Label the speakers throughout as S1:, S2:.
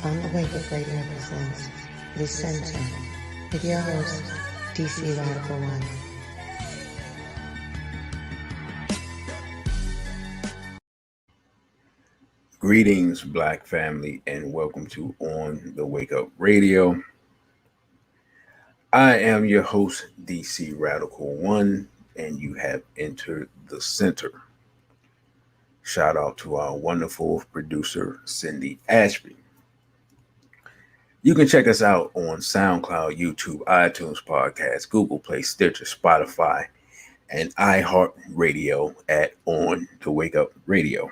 S1: On the Wake Up Radio presents The Center with your host, DC Radical One.
S2: Greetings, Black family, and welcome to On the Wake Up Radio. I am your host, DC Radical One, and you have entered the center. Shout out to our wonderful producer, Cindy Ashby. You can check us out on SoundCloud, YouTube, iTunes Podcast, Google Play, Stitcher, Spotify, and iHeartRadio at On the Wake Up Radio.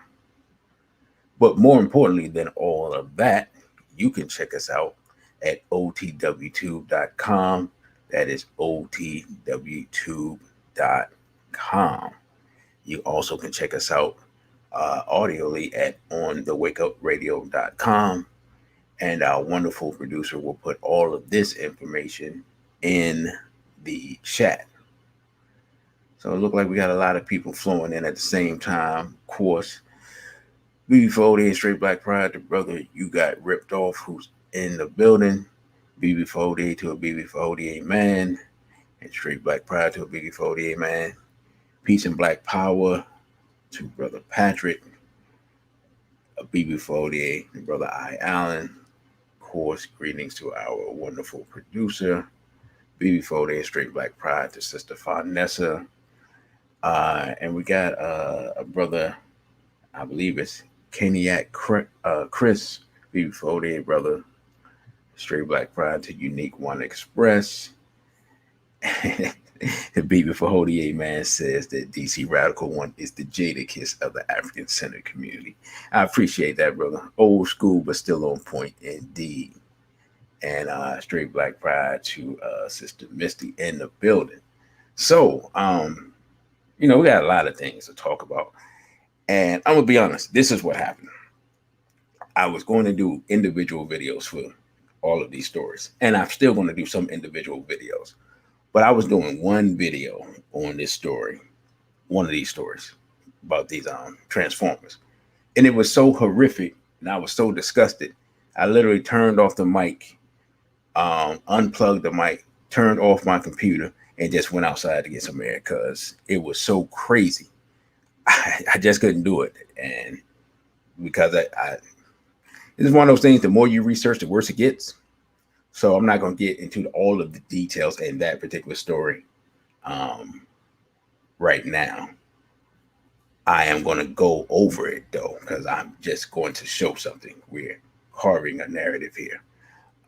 S2: But more importantly than all of that, you can check us out at otwtube.com. That is otwtube.com. You also can check us out audioly at onthewakeupradio.com. And our wonderful producer will put all of this information in the chat. So it looked like we got a lot of people flowing in at the same time. Of course, BB4ODA and Straight Black Pride, the brother you got ripped off who's in the building. BB4ODA to a BB4ODA man. And Straight Black Pride to a BB4ODA man. Peace and Black Power to Brother Patrick. A BB4ODA and Brother I. Allen. Of course, greetings to our wonderful producer. BB4ODA and Straight Black Pride to Sister Farnessa. And we got a brother, I believe it's Keniac Chris, BB4ODA brother, Straight Black Pride to Unique One Express. The BB4ODA man says that DC Radical One is the Jadakiss of the African Center community. I appreciate that, brother. Old school, but still on point indeed. And Straight Black Pride to Sister Misty in the building. So, we got a lot of things to talk about. And I'm going to be honest, this is what happened. I was going to do individual videos for all of these stories. And I'm still going to do some individual videos. But I was doing one video on this story, one of these stories, about these Transformers, and it was so horrific, and I was so disgusted. I literally turned off the mic, unplugged the mic, turned off my computer, and just went outside to get some air because it was so crazy. I just couldn't do it, and because it's one of those things. The more you research, the worse it gets. So I'm not going to get into all of the details in that particular story um, right now. I am going to go over it though, because I'm just going to show something. We're carving a narrative here.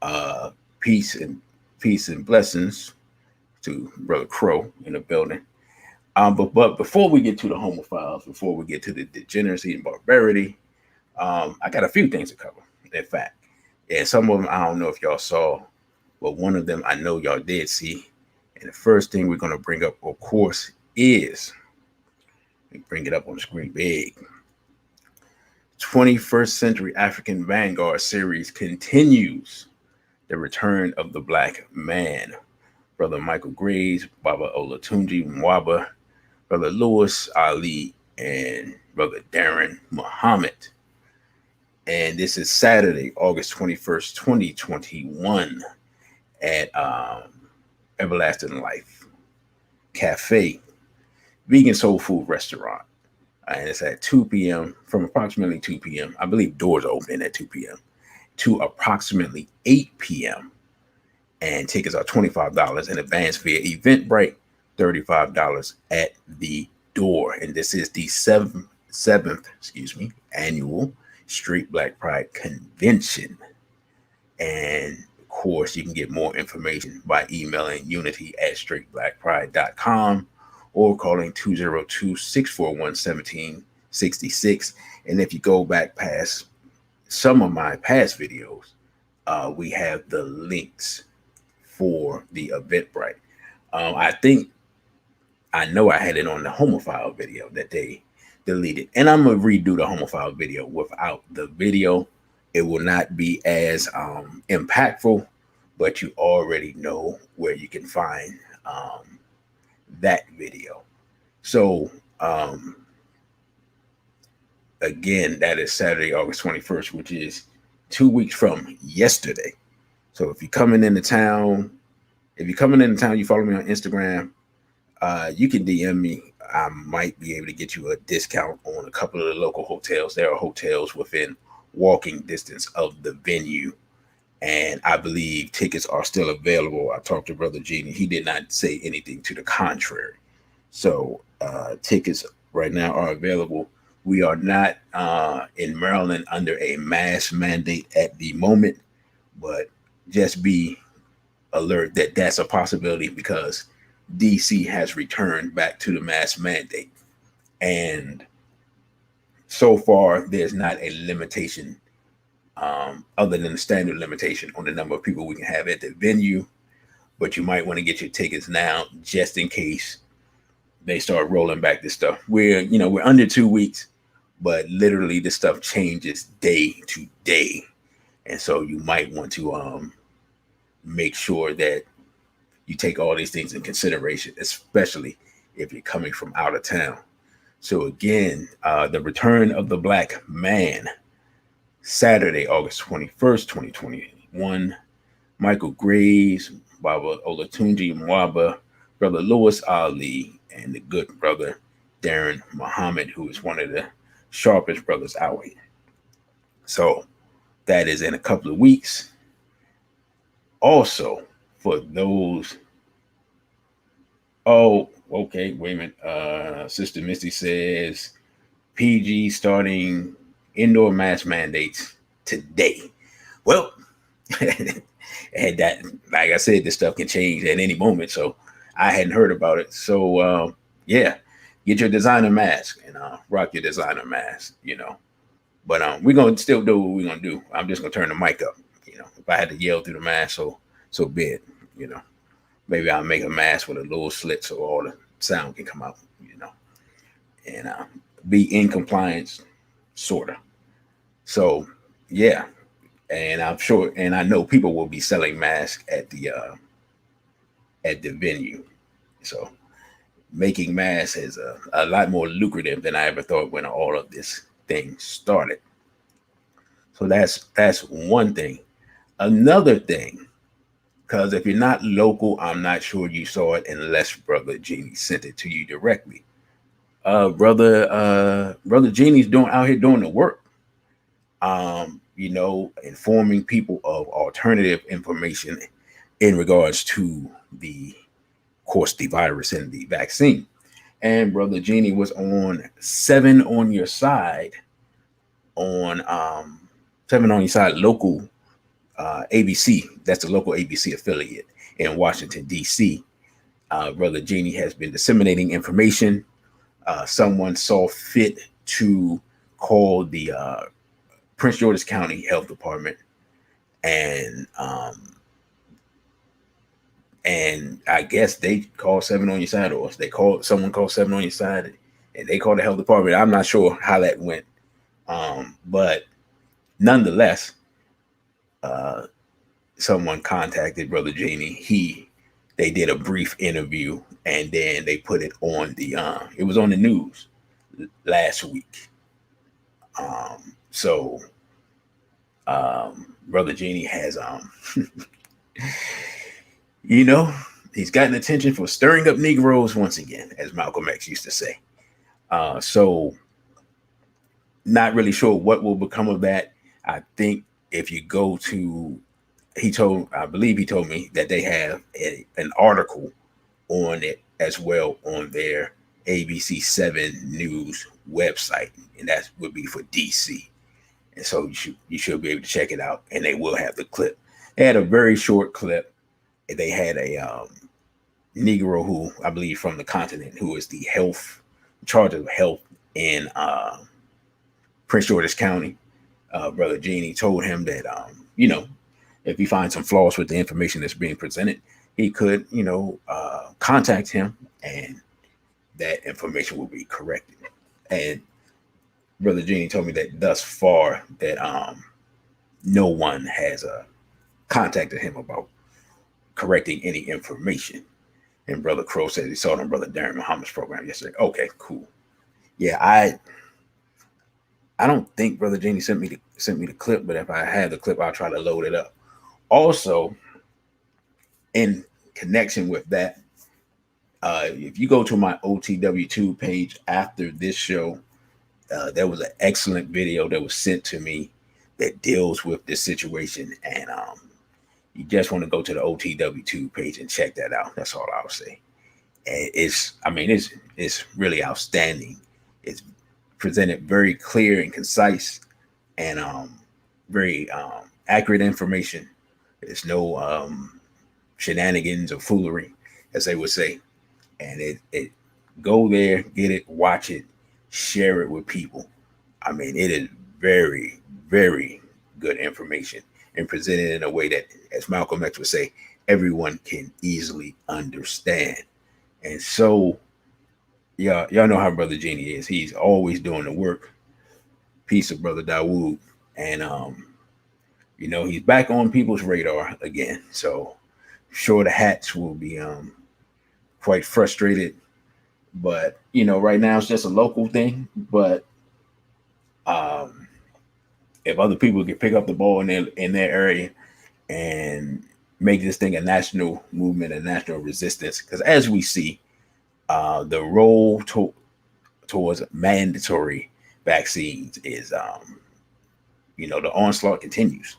S2: Uh, peace and blessings to Brother Crow in the building. But before we get to the homophiles, before we get to the degeneracy and barbarity, I got a few things to cover. In fact, and some of them I don't know if y'all saw, but one of them I know y'all did see. And the first thing we're going to bring up, of course, is bring it up on the screen big. 21st Century African Vanguard series continues the return of the black man. Brother Michael Graves, Baba Olatunji Mwaba, Brother Lewis Ali, and Brother Darren Muhammad. And this is Saturday, August 21st, 2021 at Everlasting Life Cafe, vegan soul food restaurant. And it's at 2 p.m. from approximately 2 p.m. I believe doors are open at 2 p.m. to approximately 8 p.m. And tickets are $25 in advance via Eventbrite, $35 at the door. And this is the seventh annual Street Black Pride Convention. And of course, you can get more information by emailing unity@straightblackpride.com or calling 202-641-1766. And if you go back past some of my past videos, we have the links for the Eventbrite. I know I had it on the homophile video that they deleted, and I'm gonna redo the homophile video without the video. It will not be as impactful, but you already know where you can find that video. So again, that is Saturday, August 21st, which is 2 weeks from yesterday. So if you're coming into town, you follow me on Instagram, you can DM me. I might be able to get you a discount on a couple of the local hotels. There are hotels within walking distance of the venue, and I believe tickets are still available. I talked to Brother Gene. He did not say anything to the contrary. So tickets right now are available. We are not in Maryland under a mask mandate at the moment, but just be alert that that's a possibility because DC has returned back to the mask mandate. And so far, there's not a limitation other than the standard limitation on the number of people we can have at the venue. But you might want to get your tickets now just in case they start rolling back this stuff. We're under 2 weeks, but literally this stuff changes day to day. And so you might want to make sure that you take all these things in consideration, especially if you're coming from out of town. So again, the return of the black man, Saturday, August 21st, 2021. Michael Graves, Baba Olatunji Mwaba, Brother Lewis Ali, and the good brother Darren Muhammad, who is one of the sharpest brothers out here. So that is in a couple of weeks. Also, for those, okay, wait a minute. Sister Misty says PG starting indoor mask mandates today. Well, and that, like I said, this stuff can change at any moment. So I hadn't heard about it. So yeah, get your designer mask and rock your designer mask, But we're gonna still do what we're gonna do. I'm just gonna turn the mic up. If I had to yell through the mask, so be it. Maybe I'll make a mask with a little slit so all the sound can come out. And be in compliance, sorta. So yeah, and I'm sure, and I know people will be selling masks at the venue. So making masks is a lot more lucrative than I ever thought when all of this thing started. So that's one thing. Another thing, because if you're not local, I'm not sure you saw it unless Brother Genie sent it to you directly. Brother Genie's doing out here doing the work. Informing people of alternative information in regards to the of course the virus and the vaccine. And Brother Genie was on Seven on Your Side on Seven on Your Side local ABC. That's the local ABC affiliate in Washington D.C. Brother Genie has been disseminating information. Someone saw fit to call the Prince George's County Health Department, and I guess they called Seven on Your Side, or someone called Seven on Your Side, and they called the health department. I'm not sure how that went, but nonetheless, uh, someone contacted Brother Genie. They did a brief interview, and then they put it on it was on the news last week. So Brother Genie has you know, he's gotten attention for stirring up Negroes once again, as Malcolm X used to say. So not really sure what will become of that. I think if you go to, I believe he told me that they have an article on it as well on their ABC 7 News website, and that would be for DC. And so you should be able to check it out, and they will have the clip. They had a very short clip. They had a Negro who I believe from the continent who is the health in charge of health in Prince George's County. Brother Genie told him that if he finds some flaws with the information that's being presented, he could contact him, and that information will be corrected. And Brother Genie told me that thus far that no one has contacted him about correcting any information. And Brother Crow said he saw it on Brother Darren Muhammad's program yesterday. Okay, cool. Yeah, I don't think Brother Genie sent me the clip, but if I have the clip, I'll try to load it up. Also, in connection with that, if you go to my OTW2 page after this show, there was an excellent video that was sent to me that deals with this situation, and you just want to go to the OTW2 page and check that out. That's all I'll say. And it's really outstanding. It's presented very clear and concise, and very accurate information. There's no shenanigans or foolery, as they would say. And it go there, get it, watch it, share it with people. I mean, it is very, very good information and presented in a way that, as Malcolm X would say, everyone can easily understand. And so, y'all know how Brother Genie is. He's always doing the work. Peace of Brother Dawood. And he's back on people's radar again. So sure the hats will be quite frustrated. But right now it's just a local thing. But if other people can pick up the ball in their area and make this thing a national movement, a national resistance, because as we see, the role towards mandatory vaccines is, the onslaught continues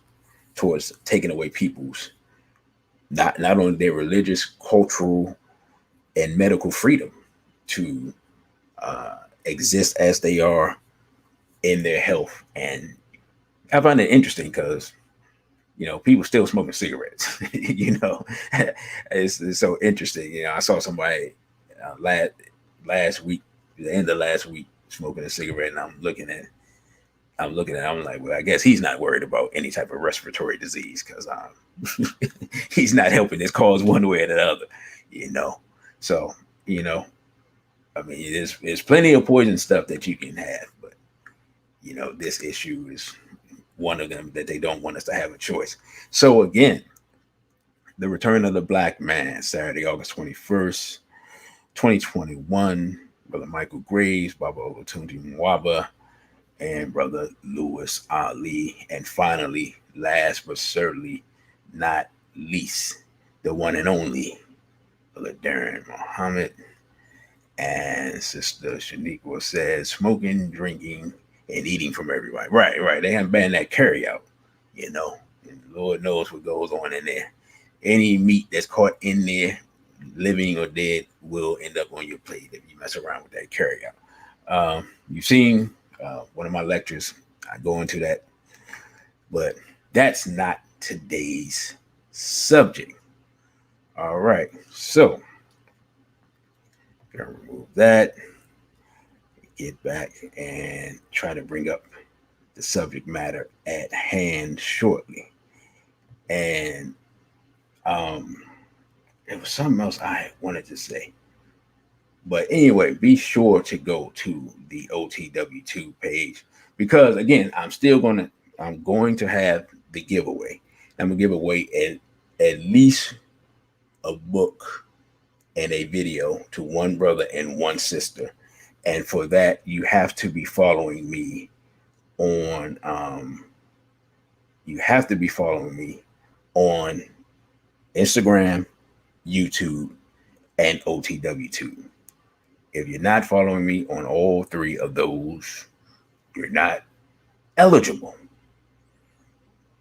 S2: towards taking away people's not only their religious, cultural, and medical freedom to exist as they are in their health. And I find it interesting because people still smoking cigarettes. It's so interesting. I saw somebody last week, the end of last week, smoking a cigarette, and I'm looking at, I'm like, well, I guess he's not worried about any type of respiratory disease because he's not helping this cause one way or the other. So, I mean, there's plenty of poison stuff that you can have, but this issue is one of them that they don't want us to have a choice. So again, the return of the black man, Saturday, August 21st, 2021, Brother Michael Graves, Baba Olatunji Mwaba, and Brother Lewis Ali. And finally, last but certainly not least, the one and only Brother Darren Muhammad. And Sister Shaniqua says, smoking, drinking, and eating from everybody. Right, right. They haven't banned that carry out, you know. And Lord knows what goes on in there. Any meat that's caught in there, living or dead, will end up on your plate if you mess around with that carry out. You've seen one of my lectures. I go into that, but that's not today's subject. All right, so gonna remove that, get back, and try to bring up the subject matter at hand shortly. And there was something else I wanted to say. But anyway, be sure to go to the OTW2 page because again, I'm going to have the giveaway. I'm gonna give away at least a book and a video to one brother and one sister. And for that, you have to be following me on on Instagram, YouTube, and OTW2. If you're not following me on all three of those, you're not eligible.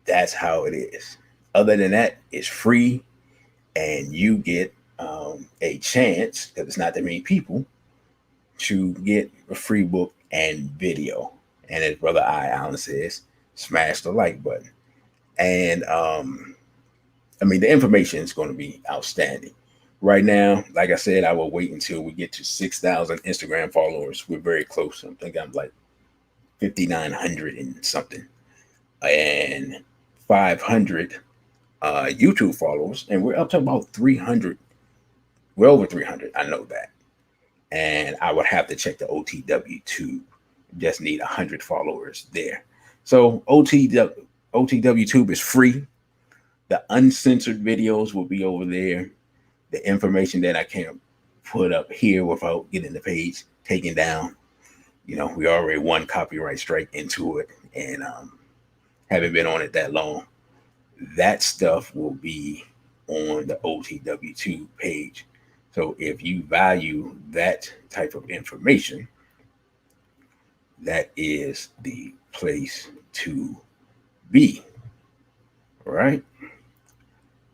S2: That's how it is. Other than that, it's free, and you get a chance, because it's not that many people, to get a free book and video. And as Brother I. Allen says, smash the like button. And I mean, the information is going to be outstanding. Right now, like I said, I will wait until we get to 6,000 Instagram followers. We're very close. I think I'm like 5,900 and something, and 500 YouTube followers, and we're up to about 300. We're over 300. I know that, and I would have to check the OTW2. Just need 100 followers there. So OTW Tube is free. The uncensored videos will be over there. The information that I can't put up here without getting the page taken down. You know, we already one copyright strike into it, and haven't been on it that long. That stuff will be on the OTW2 page. So if you value that type of information, that is the place to be. All right.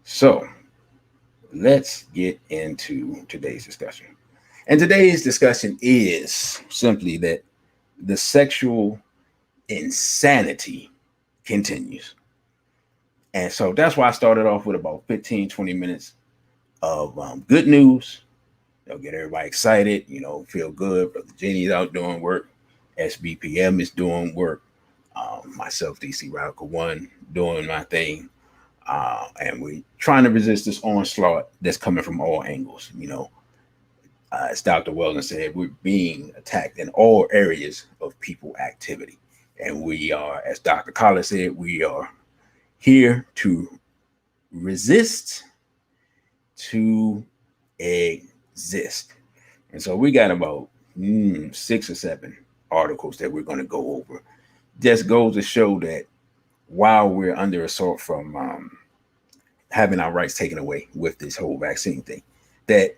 S2: So let's get into today's discussion. And today's discussion is simply that the sexual insanity continues. And so that's why I started off with about 15, 20 minutes of good news. They'll get everybody excited, you know, feel good. Brother Jenny's out doing work. SBPM is doing work. Myself, DC Radical One, doing my thing. And we trying to resist this onslaught that's coming from all angles. You know, as Dr. Weldon said, we're being attacked in all areas of people activity. And we are, as Dr. Collins said, we are here to resist, to exist. And so we got about 6 or 7 articles that we're going to go over. Just goes to show that while we're under assault from having our rights taken away with this whole vaccine thing, that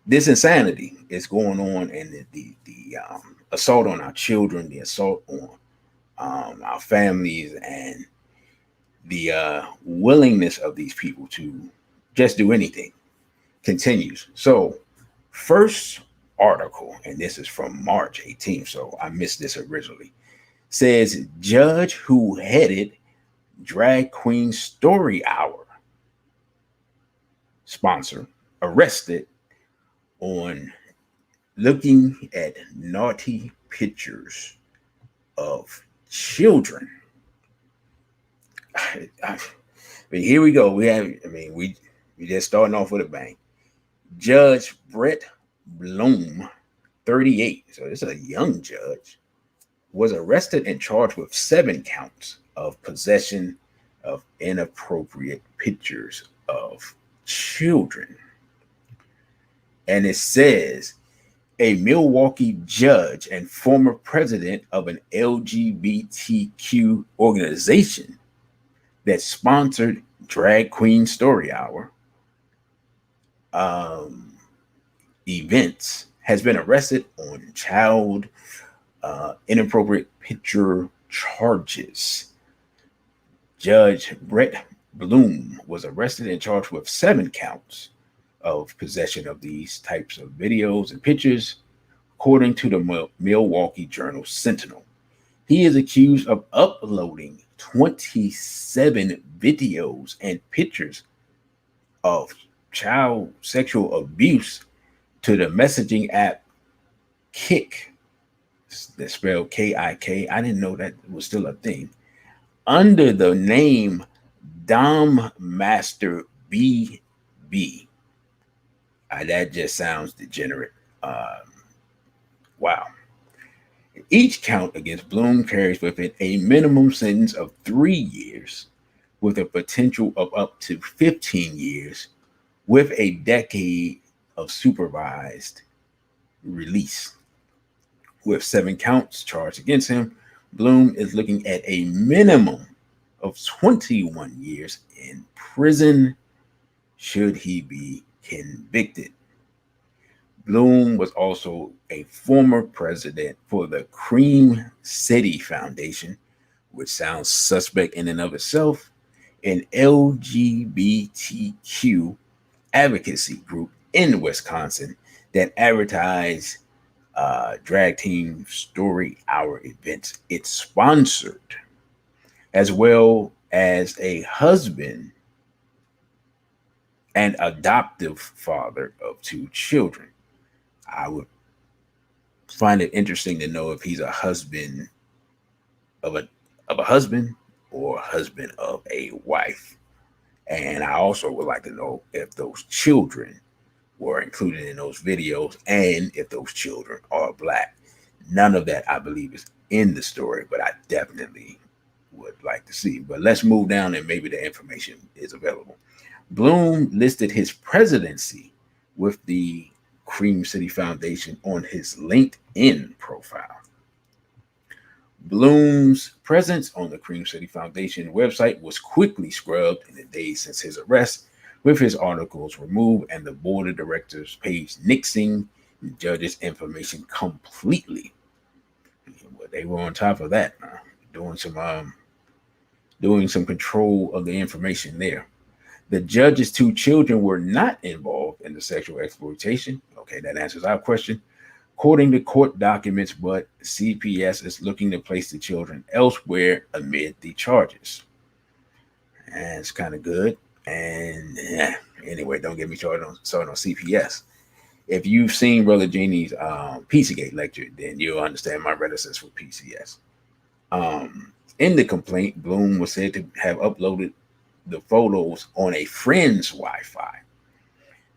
S2: this insanity is going on, and the assault on our children, the assault on our families, and the willingness of these people to just do anything continues. So, first article, and this is from March 18th, so I missed this originally, says judge who headed Drag Queen Story Hour sponsor arrested on looking at naughty pictures of children. I mean, here we go. We just starting off with a bang. Judge Brett Bloom, 38, so this is a young judge, was arrested and charged with 7 counts of possession of inappropriate pictures of children. And it says a Milwaukee judge and former president of an LGBTQ organization that sponsored Drag Queen Story Hour um, events has been arrested on child inappropriate picture charges. Judge Brett Bloom was arrested and charged with 7 counts of possession of these types of videos and pictures, according to the Milwaukee Journal Sentinel. He is accused of uploading 27 videos and pictures of child sexual abuse to the messaging app Kik, that's spelled Kik. I didn't know that was still a thing, under the name Dom Master BB. That just sounds degenerate. Wow. Each count against Bloom carries with it a minimum sentence of 3 years, with a potential of up to 15 years, with a decade of supervised release. With 7 counts charged against him, Bloom is looking at a minimum of 21 years in prison should he be convicted. Bloom was also a former president for the Cream City Foundation, which sounds suspect in and of itself, an LGBTQ advocacy group in Wisconsin that advertised Drag Team Story Hour events it sponsored, as well as a husband and adoptive father of 2 children. I would find it interesting to know if he's a husband of a husband or a husband of a wife. And I also would like to know if those children were included in those videos and if those children are black. None of that, I believe, is in the story, but I definitely would like to see. But let's move down and maybe the information is available. Bloom listed his presidency with the Cream City Foundation on his LinkedIn profile. Bloom's presence on the Cream City Foundation website was quickly scrubbed in the days since his arrest, with his articles removed and the board of directors page nixing the judge's information completely. Well, they were on top of that, doing some control of the information there. The judge's 2 children were not involved in the sexual exploitation. Okay, that answers our question. According to court documents, but CPS is looking to place the children elsewhere amid the charges. And it's kind of good. And anyway, don't get me started on CPS. If you've seen Brother Genie's Pizzagate lecture, then you'll understand my reticence for PCS. In the complaint, Bloom was said to have uploaded the photos on a friend's Wi-Fi.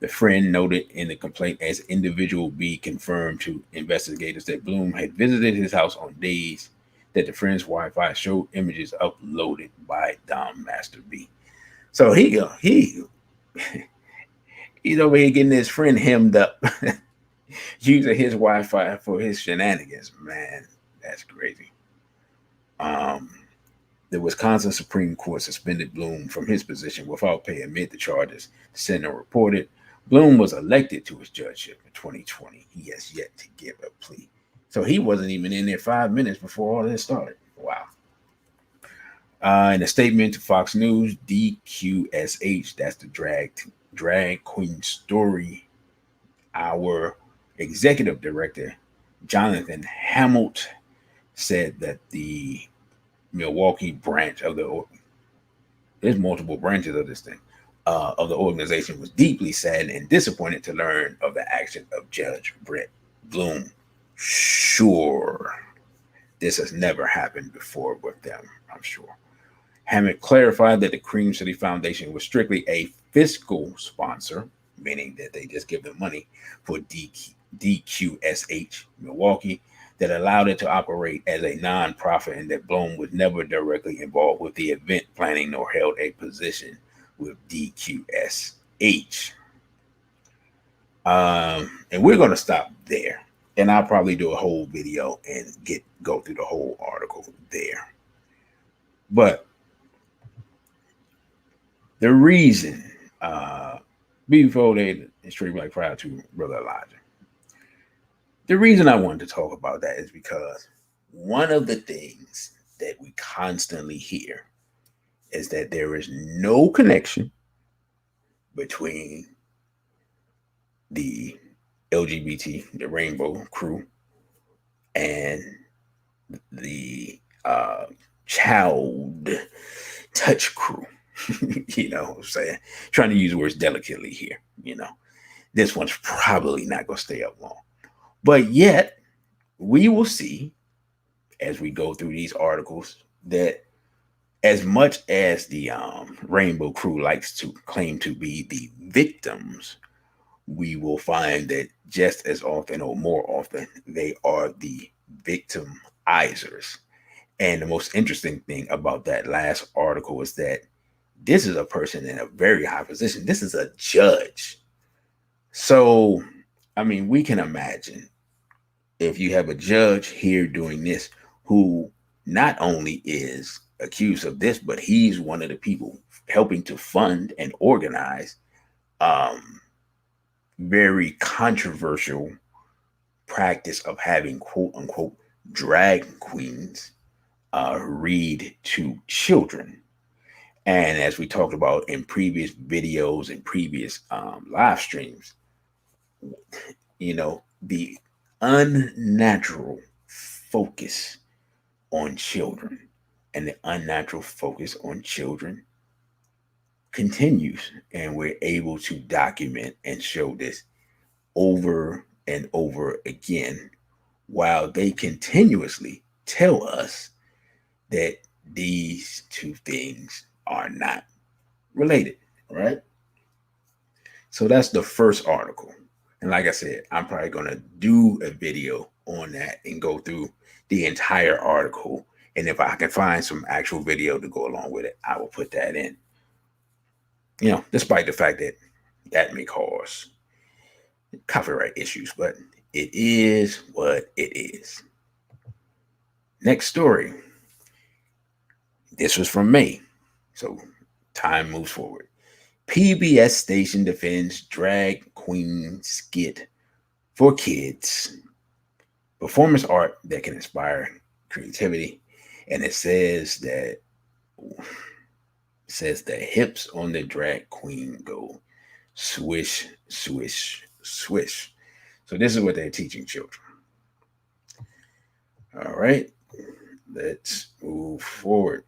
S2: The friend noted in the complaint as individual B confirmed to investigators that Bloom had visited his house on days that the friend's Wi-Fi showed images uploaded by Dom Master B. So he's over here getting his friend hemmed up, using his Wi-Fi for his shenanigans. Man, that's crazy. The Wisconsin Supreme Court suspended Bloom from his position without pay amid the charges. The Sentinel reported Bloom was elected to his judgeship in 2020. He has yet to give a plea. So he wasn't even in there 5 minutes before all this started. Wow. In a statement to Fox News, DQSH, that's the Drag Queen Story Hour executive director, Jonathan Hamilton, said that the Milwaukee branch of there's multiple branches of this thing, of the organization, was deeply saddened and disappointed to learn of the action of Judge Brett Bloom. Sure, this has never happened before with them, I'm sure. Hammett clarified that the Cream City Foundation was strictly a fiscal sponsor, meaning that they just give them money for DQSH Milwaukee, that allowed it to operate as a nonprofit, and that Bloom was never directly involved with the event planning nor held a position with DQSH. And we're going to stop there. And I'll probably do a whole video and go through the whole article there. But the reason, uh, before they straight like prior to Brother Elijah, the reason I wanted to talk about that is because one of the things that we constantly hear is that there is no connection between the LGBT, the Rainbow Crew, and the child touch crew. You know what I'm saying? Trying to use words delicately here. You know, this one's probably not going to stay up long. But yet, we will see as we go through these articles that as much as the Rainbow Crew likes to claim to be the victims, we will find that just as often or more often, they are the victimizers. And the most interesting thing about that last article is that this is a person in a very high position. This is a judge. So, I mean, we can imagine if you have a judge here doing this who not only is accused of this, but he's one of the people helping to fund and organize very controversial practice of having quote unquote drag queens read to children. And as we talked about in previous videos and previous live streams, you know, the unnatural focus on children and the unnatural focus on children continues. And we're able to document and show this over and over again while they continuously tell us that these two things are not related, right? So that's the first article. And like I said, I'm probably going to do a video on that and go through the entire article. And if I can find some actual video to go along with it, I will put that in. You know, despite the fact that that may cause copyright issues, but it is what it is. Next story. This was from May. So time moves forward. PBS station defends drag queen skit for kids. Performance art that can inspire creativity. And it says the hips on the drag queen go swish, swish, swish. So this is what they're teaching children. All right, let's move forward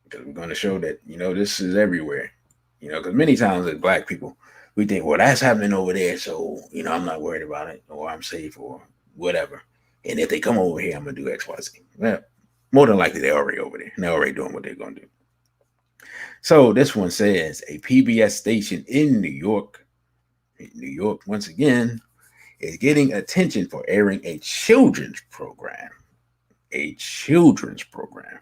S2: because we're going to show that, you know, this is everywhere. You know, because many times as Black people, we think, well, that's happening over there, so, you know, I'm not worried about it, or I'm safe, or whatever. And if they come over here, I'm going to do X, Y, Z. Well, more than likely, they're already over there. And they're already doing what they're going to do. So this one says a PBS station in New York, once again, is getting attention for airing a children's program. A children's program.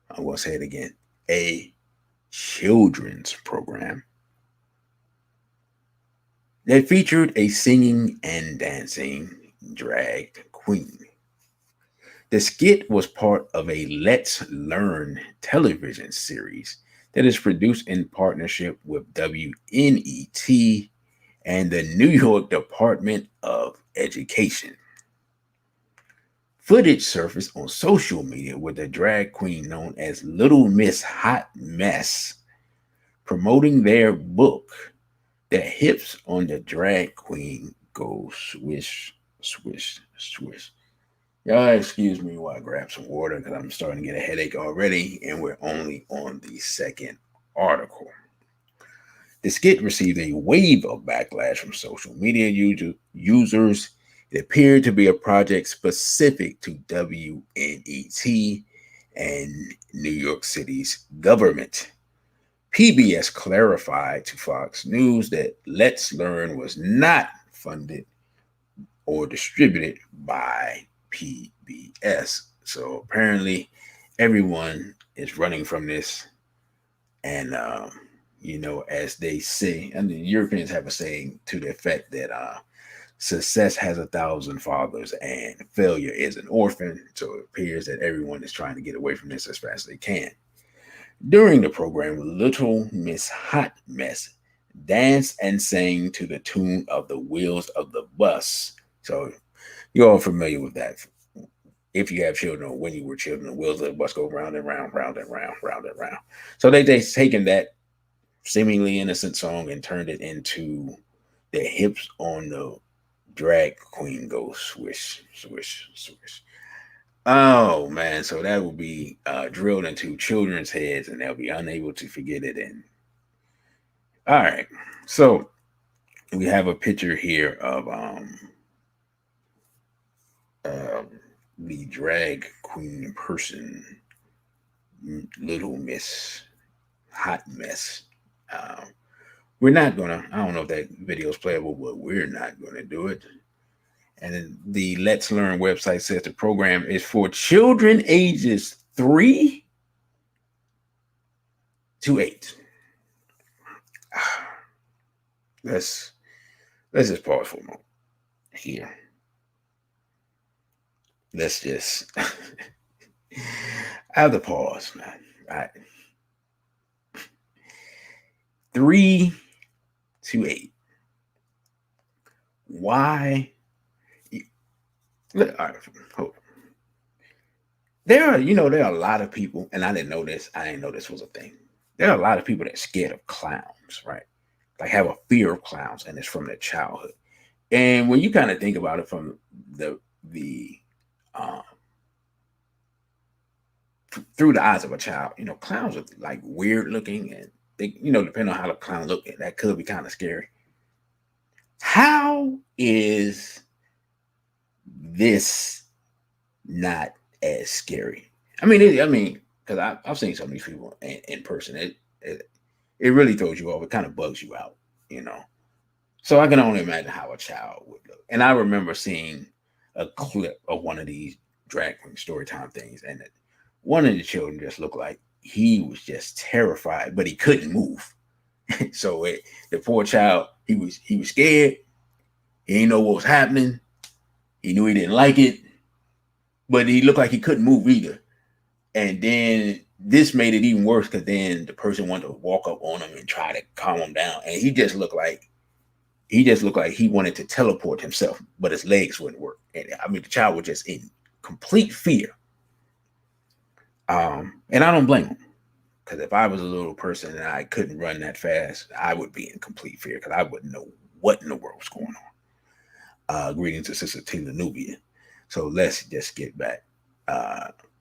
S2: I'm going to say it again. A children's program that featured a singing and dancing drag queen. The skit was part of a Let's Learn television series that is produced in partnership with WNET and the New York Department of Education. Footage surfaced on social media with a drag queen known as Little Miss Hot Mess promoting their book. The hips on the drag queen go swish, swish, swish. Y'all excuse me while I grab some water because I'm starting to get a headache already, and we're only on the second article. The skit received a wave of backlash from social media users. It appeared to be a project specific to WNET and New York City's government. PBS clarified to Fox News that Let's Learn was not funded or distributed by PBS. So apparently, everyone is running from this, and as they say, and the Europeans have a saying to the effect that success has 1,000 fathers and failure is an orphan. So it appears that everyone is trying to get away from this as fast as they can. During the program, Little Miss Hot Mess danced and sang to the tune of the wheels of the bus. So you're all familiar with that. If you have children or when you were children, the wheels of the bus go round and round, round and round, round and round. So they taken that seemingly innocent song and turned it into the hips on the drag queen go swish, swish, swish. Oh man, so that will be drilled into children's heads and they'll be unable to forget it. And all right, so we have a picture here of um the drag queen person, Little Miss Hot Mess. Um, we're not gonna. I don't know if that video is playable, but we're not gonna do it. And then the Let's Learn website says the program is for children ages 3 to 8. Let's let's just pause for a moment here. Let's just have the pause, man. All right. 3 to 8. Why? All right, hold on. There are a lot of people, and I didn't know this. I didn't know this was a thing. There are a lot of people that's scared of clowns, right? Like have a fear of clowns, and it's from their childhood. And when you kind of think about it from the um, through the eyes of a child, clowns are like weird looking, and they, depending on how the clown look, that could be kind of scary. How is this not as scary? Because I've seen some of these people in person. It really throws you off. It kind of bugs you out, you know. So I can only imagine how a child would look. And I remember seeing a clip of one of these drag queen story time things, and one of the children just looked like he was just terrified, but he couldn't move. So the poor child, he was scared. He didn't know what was happening. He knew he didn't like it, but he looked like he couldn't move either. And then this made it even worse because then the person wanted to walk up on him and try to calm him down, and he just looked like he wanted to teleport himself, but his legs wouldn't work. And the child was just in complete fear. And I don't blame him, because if I was a little person and I couldn't run that fast, I would be in complete fear because I wouldn't know what in the world was going on. Greetings to Sister Tina Nubia. So let's just get back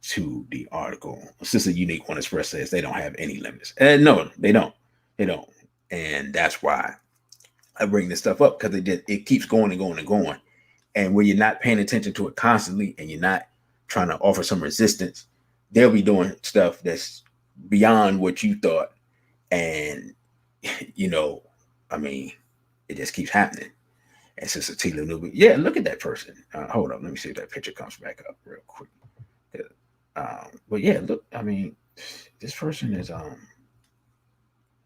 S2: to the article. Sister Unique One Express says they don't have any limits. No, they don't. They don't. And that's why I bring this stuff up, because it keeps going and going and going. And when you're not paying attention to it constantly and you're not trying to offer some resistance, they'll be doing stuff that's beyond what you thought. And, you know, I mean, it just keeps happening. And Sister Tila Newby, yeah, look at that person. Hold up, let me see if that picture comes back up real quick. But yeah, look, I mean, this person is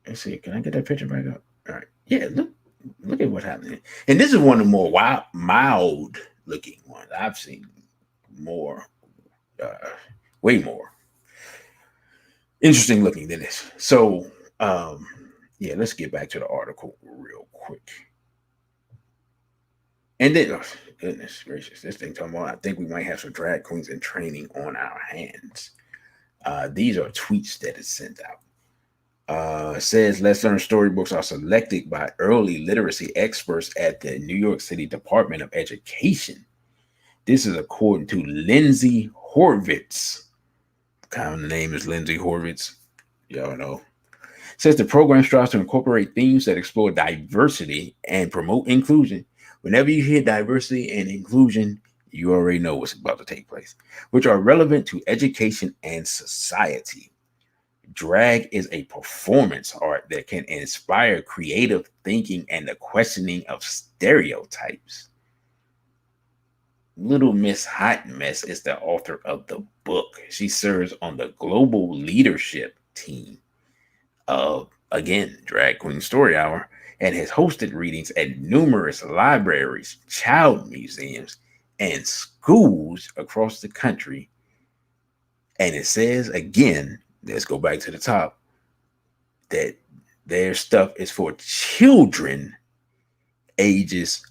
S2: let's see, can I get that picture back up? All right, yeah, look at what's happening. And this is one of the more mild looking ones I've seen. More, way more interesting looking than this. So, yeah, let's get back to the article real quick. And then, oh, goodness gracious, this thing talking about, I think we might have some drag queens in training on our hands. These are tweets that is sent out. Says Let's Learn storybooks are selected by early literacy experts at the New York City Department of Education. This is according to Lindsay Horvitz. Kind of name is Lindsay Horvitz. Y'all know. Says the program strives to incorporate themes that explore diversity and promote inclusion. Whenever you hear diversity and inclusion, you already know what's about to take place, which are relevant to education and society. Drag is a performance art that can inspire creative thinking and the questioning of stereotypes. Little Miss Hot Mess is the author of the book. She serves on the global leadership team of again, Drag Queen Story Hour, and has hosted readings at numerous libraries, child museums, and schools across the country. And it says again, let's go back to the top, that their stuff is for children ages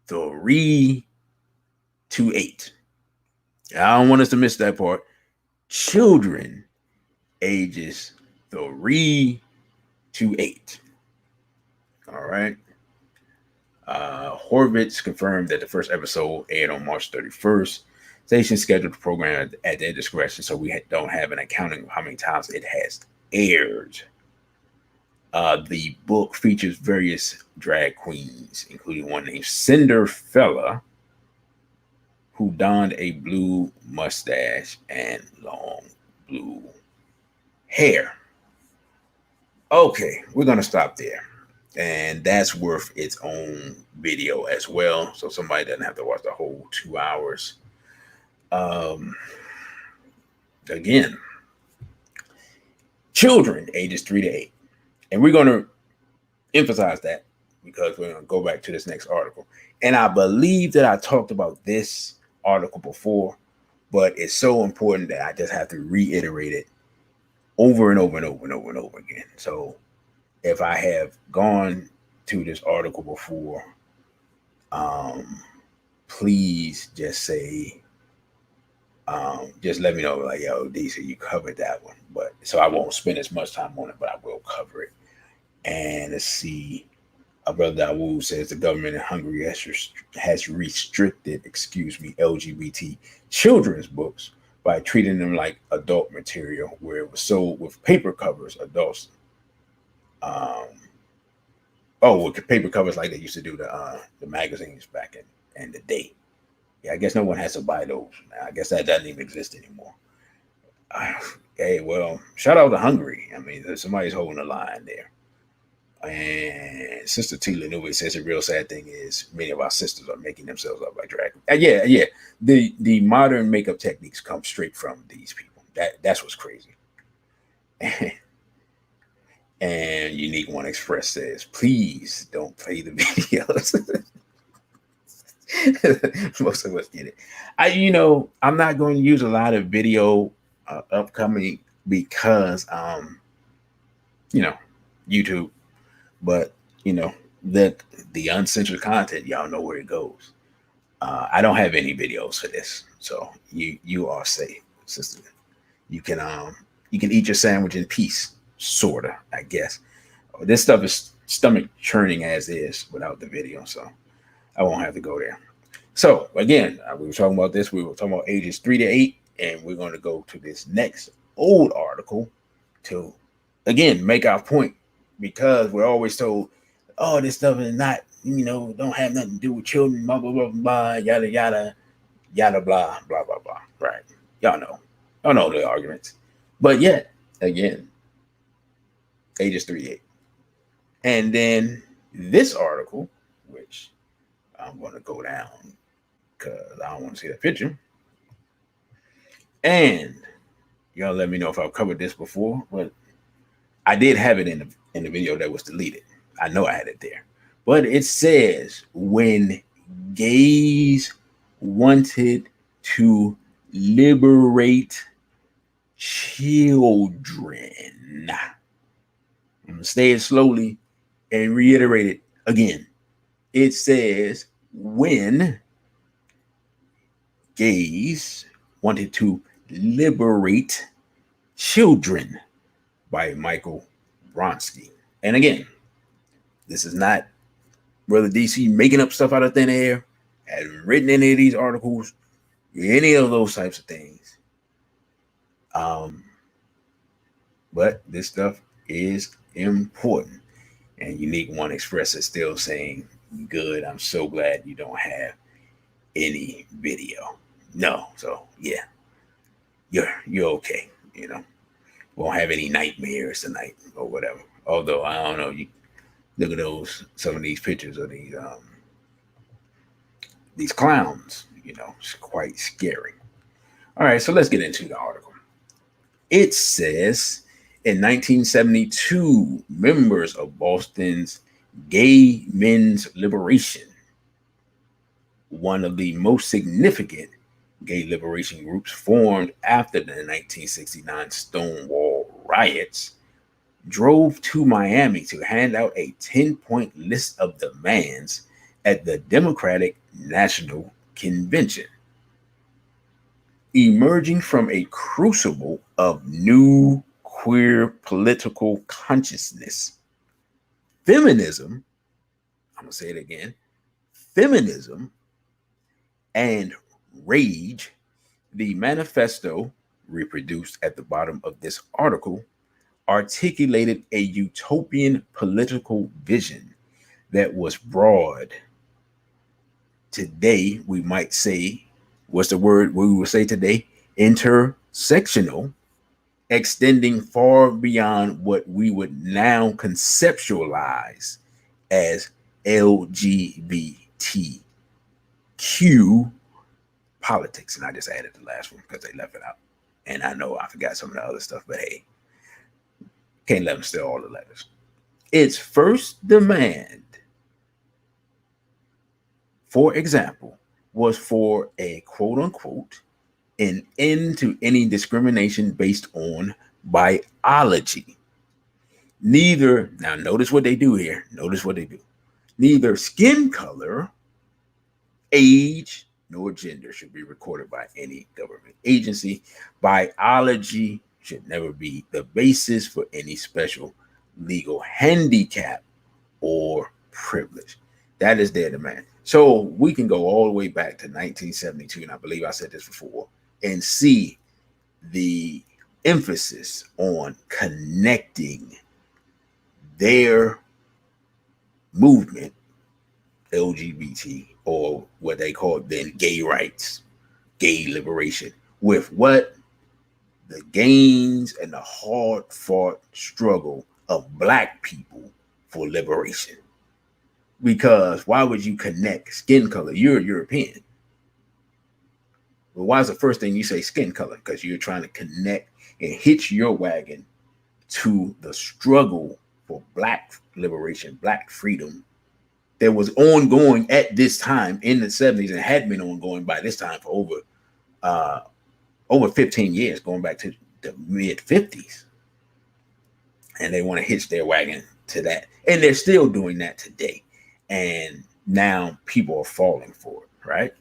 S2: 3 to 8. I don't want us to miss that part. Children ages 3 to 8. All right. Horvitz confirmed that the first episode aired on March 31st. Station scheduled the program at their discretion, so we don't have an accounting of how many times it has aired. The book features various drag queens, including one named Cinderfella, who donned a blue mustache and long blue hair. Okay, we're going to stop there. And that's worth its own video as well. So somebody doesn't have to watch the whole 2 hours. Again, children ages 3 to 8. And we're going to emphasize that because we're going to go back to this next article. And I believe that I talked about this article before, but it's so important that I just have to reiterate it over and over and over and over and over again. So if I have gone to this article before, please just say, just let me know, like, yo, DC, you covered that one. But so I won't spend as much time on it, but I will cover it. And let's see. Brother Dawood says the government in Hungary has restricted, LGBT children's books by treating them like adult material, where it was sold with paper covers. Adults, with paper covers like they used to do the magazines back in the day. Yeah, I guess no one has to buy those now. I guess that doesn't even exist anymore. Hey, well, shout out to Hungary. I mean, somebody's holding the line there. And Sister Tila Newey says the real sad thing is many of our sisters are making themselves up like drag. Yeah. The modern makeup techniques come straight from these people. That's what's crazy. And Unique One Express says, please don't play the videos. Most of us get it. I'm not going to use a lot of video upcoming because YouTube. But the uncensored content, y'all know where it goes. I don't have any videos for this, so you are safe, sister. You can eat your sandwich in peace, sorta, I guess. This stuff is stomach churning as is without the video, so I won't have to go there. So again, we were talking about this. We were talking about ages 3 to 8, and we're going to go to this next old article to again make our point. Because we're always told, oh, this stuff is not, don't have nothing to do with children, blah, blah, blah, blah, yada, yada, yada, blah, blah, blah, blah. Right. Y'all know the arguments. But yet, again, ages 3 to 8. And then this article, which I'm going to go down because I don't want to see that picture. And y'all let me know if I've covered this before, but I did have it in the video that was deleted. I know I had it there. But it says when gays wanted to liberate children. I'm going to say it slowly and reiterate it again. It says when gays wanted to liberate children by Michael Bronsky. And again, this is not Brother DC making up stuff out of thin air, hasn't written any of these articles, any of those types of things. But this stuff is important. And Unique One Express is still saying, good, I'm so glad you don't have any video. No, so yeah, you're okay, Won't have any nightmares tonight or whatever. Although I don't know, you look at some of these pictures of these clowns, it's quite scary. All right, so let's get into the article. It says In 1972, members of Boston's Gay Men's Liberation, one of the most significant gay liberation groups formed after the 1969 Stonewall riots, drove to Miami to hand out a 10-point list of demands at the Democratic National Convention. Emerging from a crucible of new queer political consciousness, feminism, I'm going to say it again, feminism and rage, the manifesto reproduced at the bottom of this article articulated a utopian political vision that was broad. Today, we might say, what's the word we would say today? Intersectional, extending far beyond what we would now conceptualize as LGBTQ politics. And I just added the last one because they left it out. And I know I forgot some of the other stuff, but hey, can't let them steal all the letters. Its first demand, for example, was for a quote unquote an end to any discrimination based on biology. Neither, now notice what they do here. Notice what they do. Neither skin color, age, nor gender should be recorded by any government agency. Biology should never be the basis for any special legal handicap or privilege. That is their demand. So we can go all the way back to 1972, and I believe I said this before, and see the emphasis on connecting their movement, LGBT, or what they call then gay rights, gay liberation, with what the gains and the hard fought struggle of Black people for liberation. Because why would you connect skin color? You're European. Well, why is the first thing you say skin color? Because you're trying to connect and hitch your wagon to the struggle for Black liberation, Black freedom that was ongoing at this time in the 70s and had been ongoing by this time for over 15 years, going back to the mid 50s. And they want to hitch their wagon to that. And they're still doing that today. And now people are falling for it, right?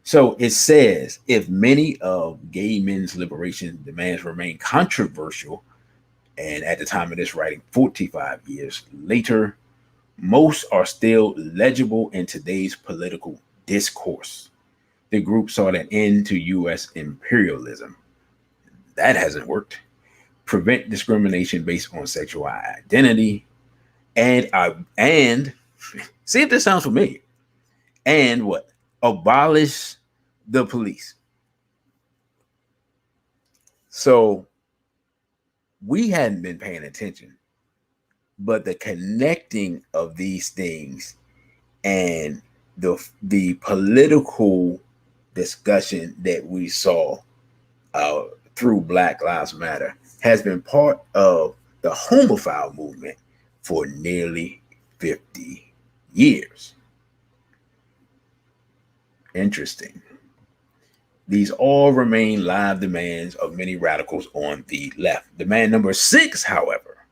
S2: So it says, if many of gay men's liberation demands remain controversial, and at the time of this writing, 45 years later, most are still legible in today's political discourse. The group sought an end to U.S. imperialism. That hasn't worked. Prevent discrimination based on sexual identity, and see if this sounds familiar. And what? Abolish the police. So we hadn't been paying attention, but the connecting of these things and the political discussion that we saw through Black Lives Matter has been part of the homophile movement for nearly 50 years. Interesting. These all remain live demands of many radicals on the left. Demand number 6, however,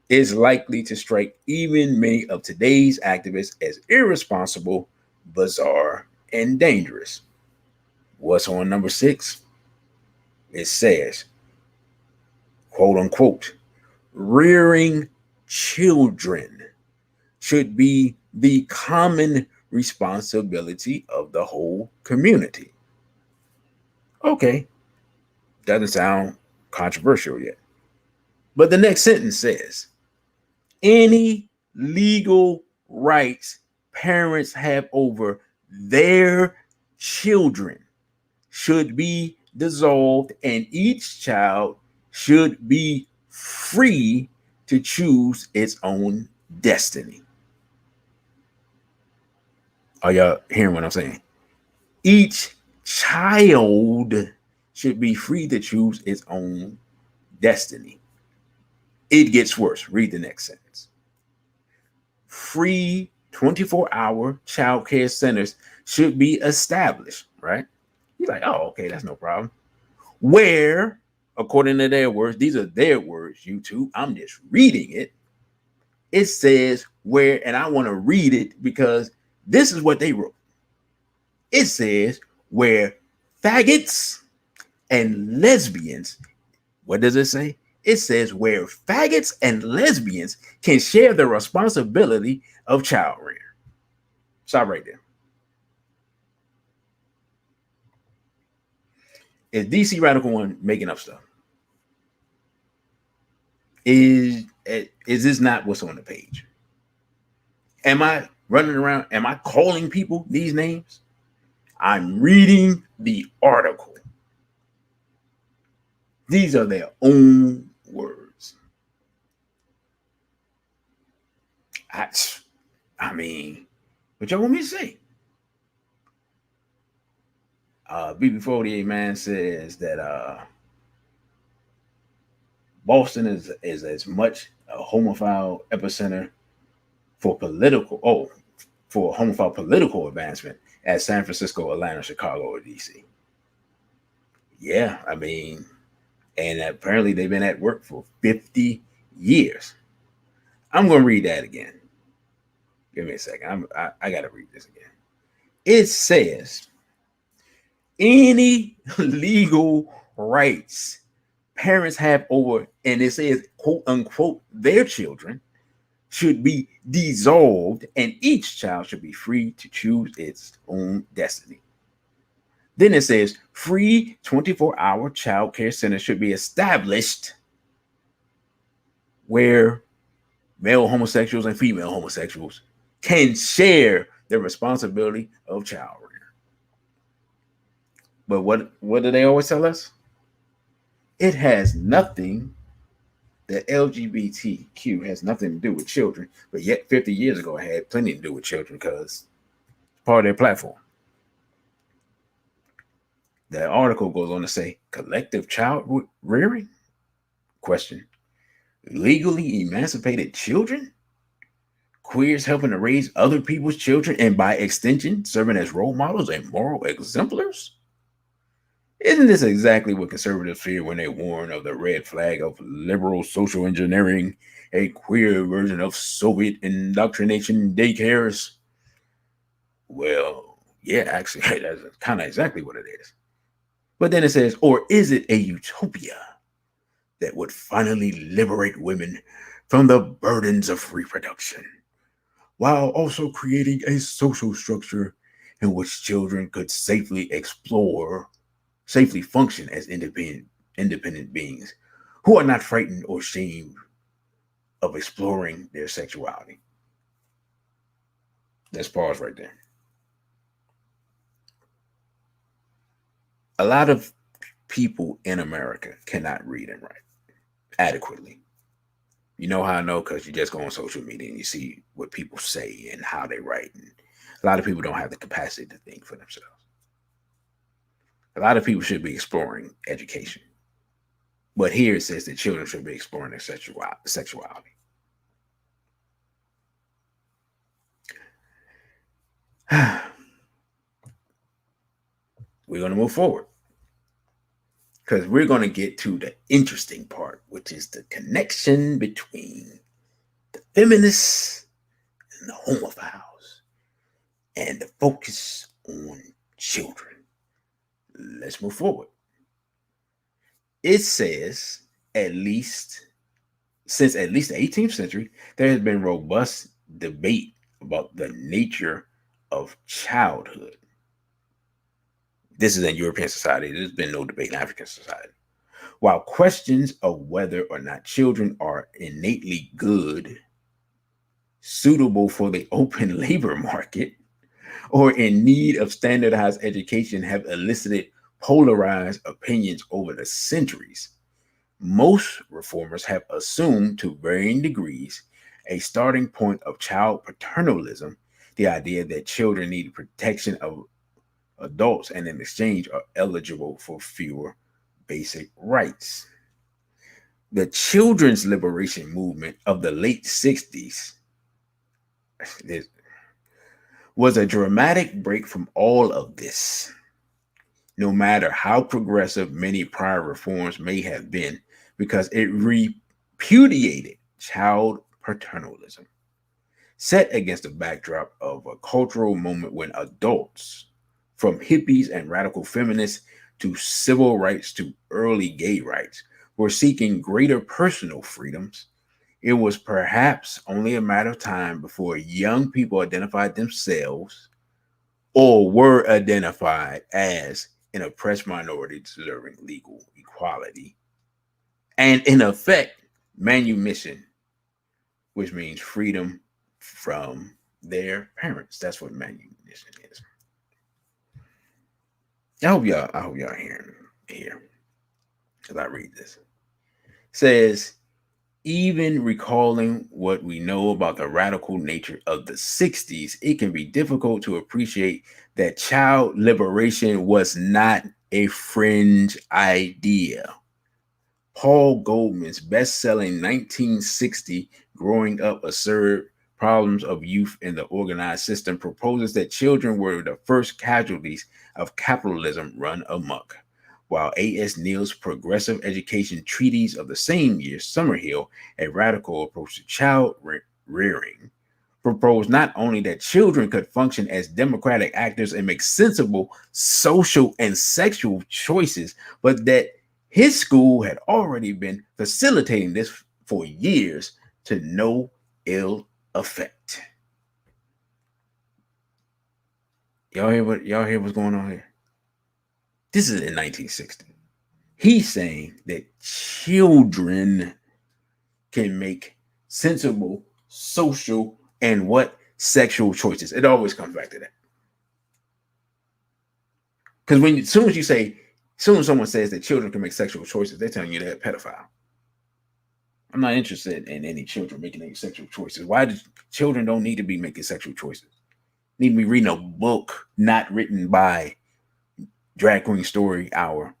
S2: is likely to strike even many of today's activists as irresponsible, bizarre, and dangerous. What's on number 6? It says, quote unquote, rearing children should be the common responsibility of the whole community. Okay, doesn't sound controversial yet. But the next sentence says, any legal rights parents have over their children should be dissolved, and each child should be free to choose its own destiny. Are y'all hearing what I'm saying? Each child should be free to choose its own destiny. It gets worse. Read the next sentence. Free 24-hour child care centers should be established, right? You're like, oh, okay, that's no problem. Where, according to their words, these are their words, YouTube, I'm just reading it. It says where, and I want to read it because this is what they wrote. It says where faggots and lesbians, what does it say? It says where faggots and lesbians can share the responsibility of child rearing. Stop right there. Is DC Radical One making up stuff? Is this not what's on the page? Am I running around? Am I calling people these names? I'm reading the article. These are their own words. I mean, what y'all want me to say? BB48 man says that Boston is as much a homophile epicenter for homophile political advancement as San Francisco, Atlanta, Chicago, or DC. Yeah, I mean, and apparently they've been at work for 50 years. I'm going to read that again. Give me a second. I got to read this again. It says, any legal rights parents have over, and it says, quote unquote, their children should be dissolved, and each child should be free to choose its own destiny. Then it says, free 24-hour child care centers should be established where male homosexuals and female homosexuals can share the responsibility of child rearing. But what do they always tell us? It has nothing, the LGBTQ has nothing to do with children, but yet 50 years ago it had plenty to do with children because it's part of their platform. The article goes on to say, collective child rearing? Question. Legally emancipated children? Queers helping to raise other people's children and by extension serving as role models and moral exemplars? Isn't this exactly what conservatives fear when they warn of the red flag of liberal social engineering, a queer version of Soviet indoctrination daycares? Well, yeah, actually, that's kind of exactly what it is. But then it says, or is it a utopia that would finally liberate women from the burdens of reproduction, while also creating a social structure in which children could safely function as independent beings who are not frightened or ashamed of exploring their sexuality? Let's pause right there. A lot of people in America cannot read and write adequately. You know how I know? Because you just go on social media and you see what people say and how they write. And a lot of people don't have the capacity to think for themselves. A lot of people should be exploring education. But here it says that children should be exploring their sexuality. We're going to move forward because we're going to get to the interesting part, which is the connection between the feminists and the homophiles and the focus on children. Let's move forward. It says since at least the 18th century, there has been robust debate about the nature of childhood. This is in European society. There's been no debate in African society. While questions of whether or not children are innately good, suitable for the open labor market, or in need of standardized education have elicited polarized opinions over the centuries, most reformers have assumed to varying degrees a starting point of child paternalism, the idea that children need protection of adults and in exchange are eligible for fewer basic rights. The children's liberation movement of the late 60s was a dramatic break from all of this. No matter how progressive many prior reforms may have been, because it repudiated child paternalism, set against the backdrop of a cultural moment when adults, from hippies and radical feminists to civil rights to early gay rights, were seeking greater personal freedoms. It was perhaps only a matter of time before young people identified themselves or were identified as an oppressed minority deserving legal equality, and in effect, manumission, which means freedom from their parents. That's what manumission is. I hope y'all hearing here as I read this. It says, even recalling what we know about the radical nature of the 60s, it can be difficult to appreciate that child liberation was not a fringe idea. Paul Goldman's best selling 1960 Growing Up Absurd Problems of Youth in the Organized System proposes that children were the first casualties of capitalism run amok, while A.S. Neal's Progressive Education Treatise of the same year, Summerhill, a radical approach to child rearing, proposed not only that children could function as democratic actors and make sensible social and sexual choices, but that his school had already been facilitating this for years to no ill effect. Y'all hear what's going on here? This is in 1960. He's saying that children can make sensible social and what sexual choices. It always comes back to that. Because as soon as someone says that children can make sexual choices, they're telling you they're a pedophile. I'm not interested in any children making any sexual choices. Why do children don't need to be making sexual choices? Need to be reading a book not written by Drag Queen Story Hour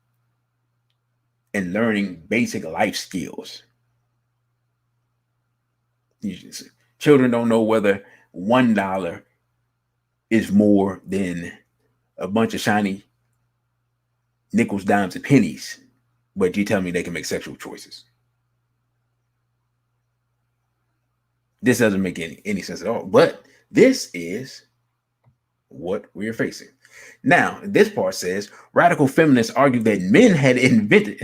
S2: and learning basic life skills. Children don't know whether $1 is more than a bunch of shiny nickels, dimes, and pennies, but you tell me they can make sexual choices. This doesn't make any sense at all. But this is what we are facing. Now, this part says radical feminists argue that men had invented.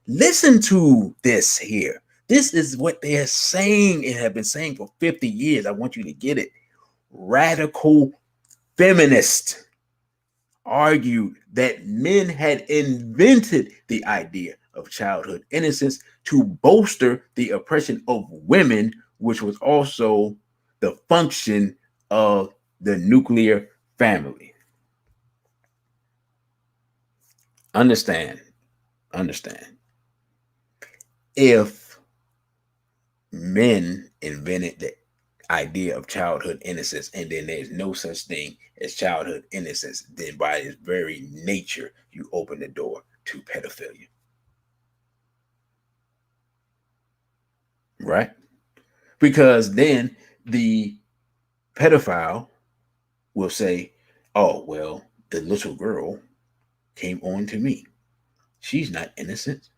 S2: Listen to this here. This is what they are saying and have been saying for 50 years. I want you to get it. Radical feminists argued that men had invented the idea of childhood innocence to bolster the oppression of women, which was also the function of the nuclear family. Understand. If men invented the idea of childhood innocence and then there's no such thing as childhood innocence, then by its very nature, you open the door to pedophilia. Right? Because then the pedophile will say, oh, well, the little girl came on to me. She's not innocent.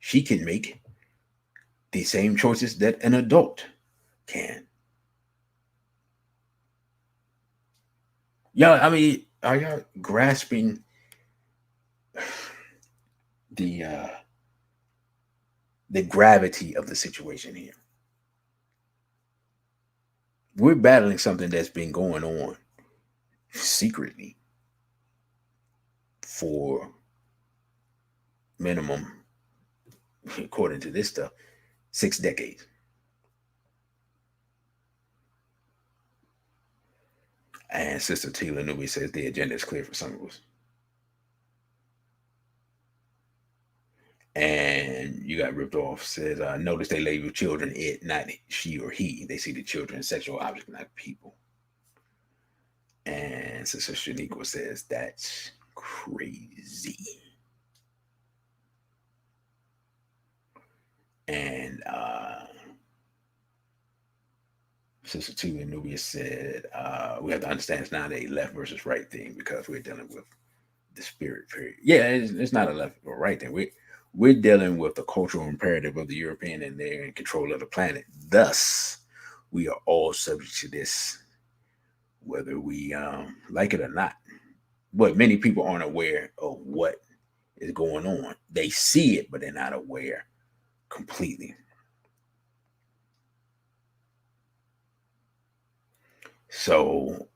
S2: She can make the same choices that an adult can. Y'all, I mean, are y'all grasping the gravity of the situation here? We're battling something that's been going on secretly for minimum, according to this stuff, 6 decades. And Sister Tila Newby says the agenda is clear for some of us. And you got ripped off. Says, notice they label children it, not she or he. They see the children as sexual objects, not people. And Sister Shaniqua says, that's crazy. Sister Two and Nubia said, we have to understand it's not a left versus right thing because we're dealing with the spirit period. Yeah, it's not a left or right thing. We're dealing with the cultural imperative of the European, and they're in control of the planet. Thus, we are all subject to this, whether we like it or not. But many people aren't aware of what is going on. They see it, but they're not aware completely. So,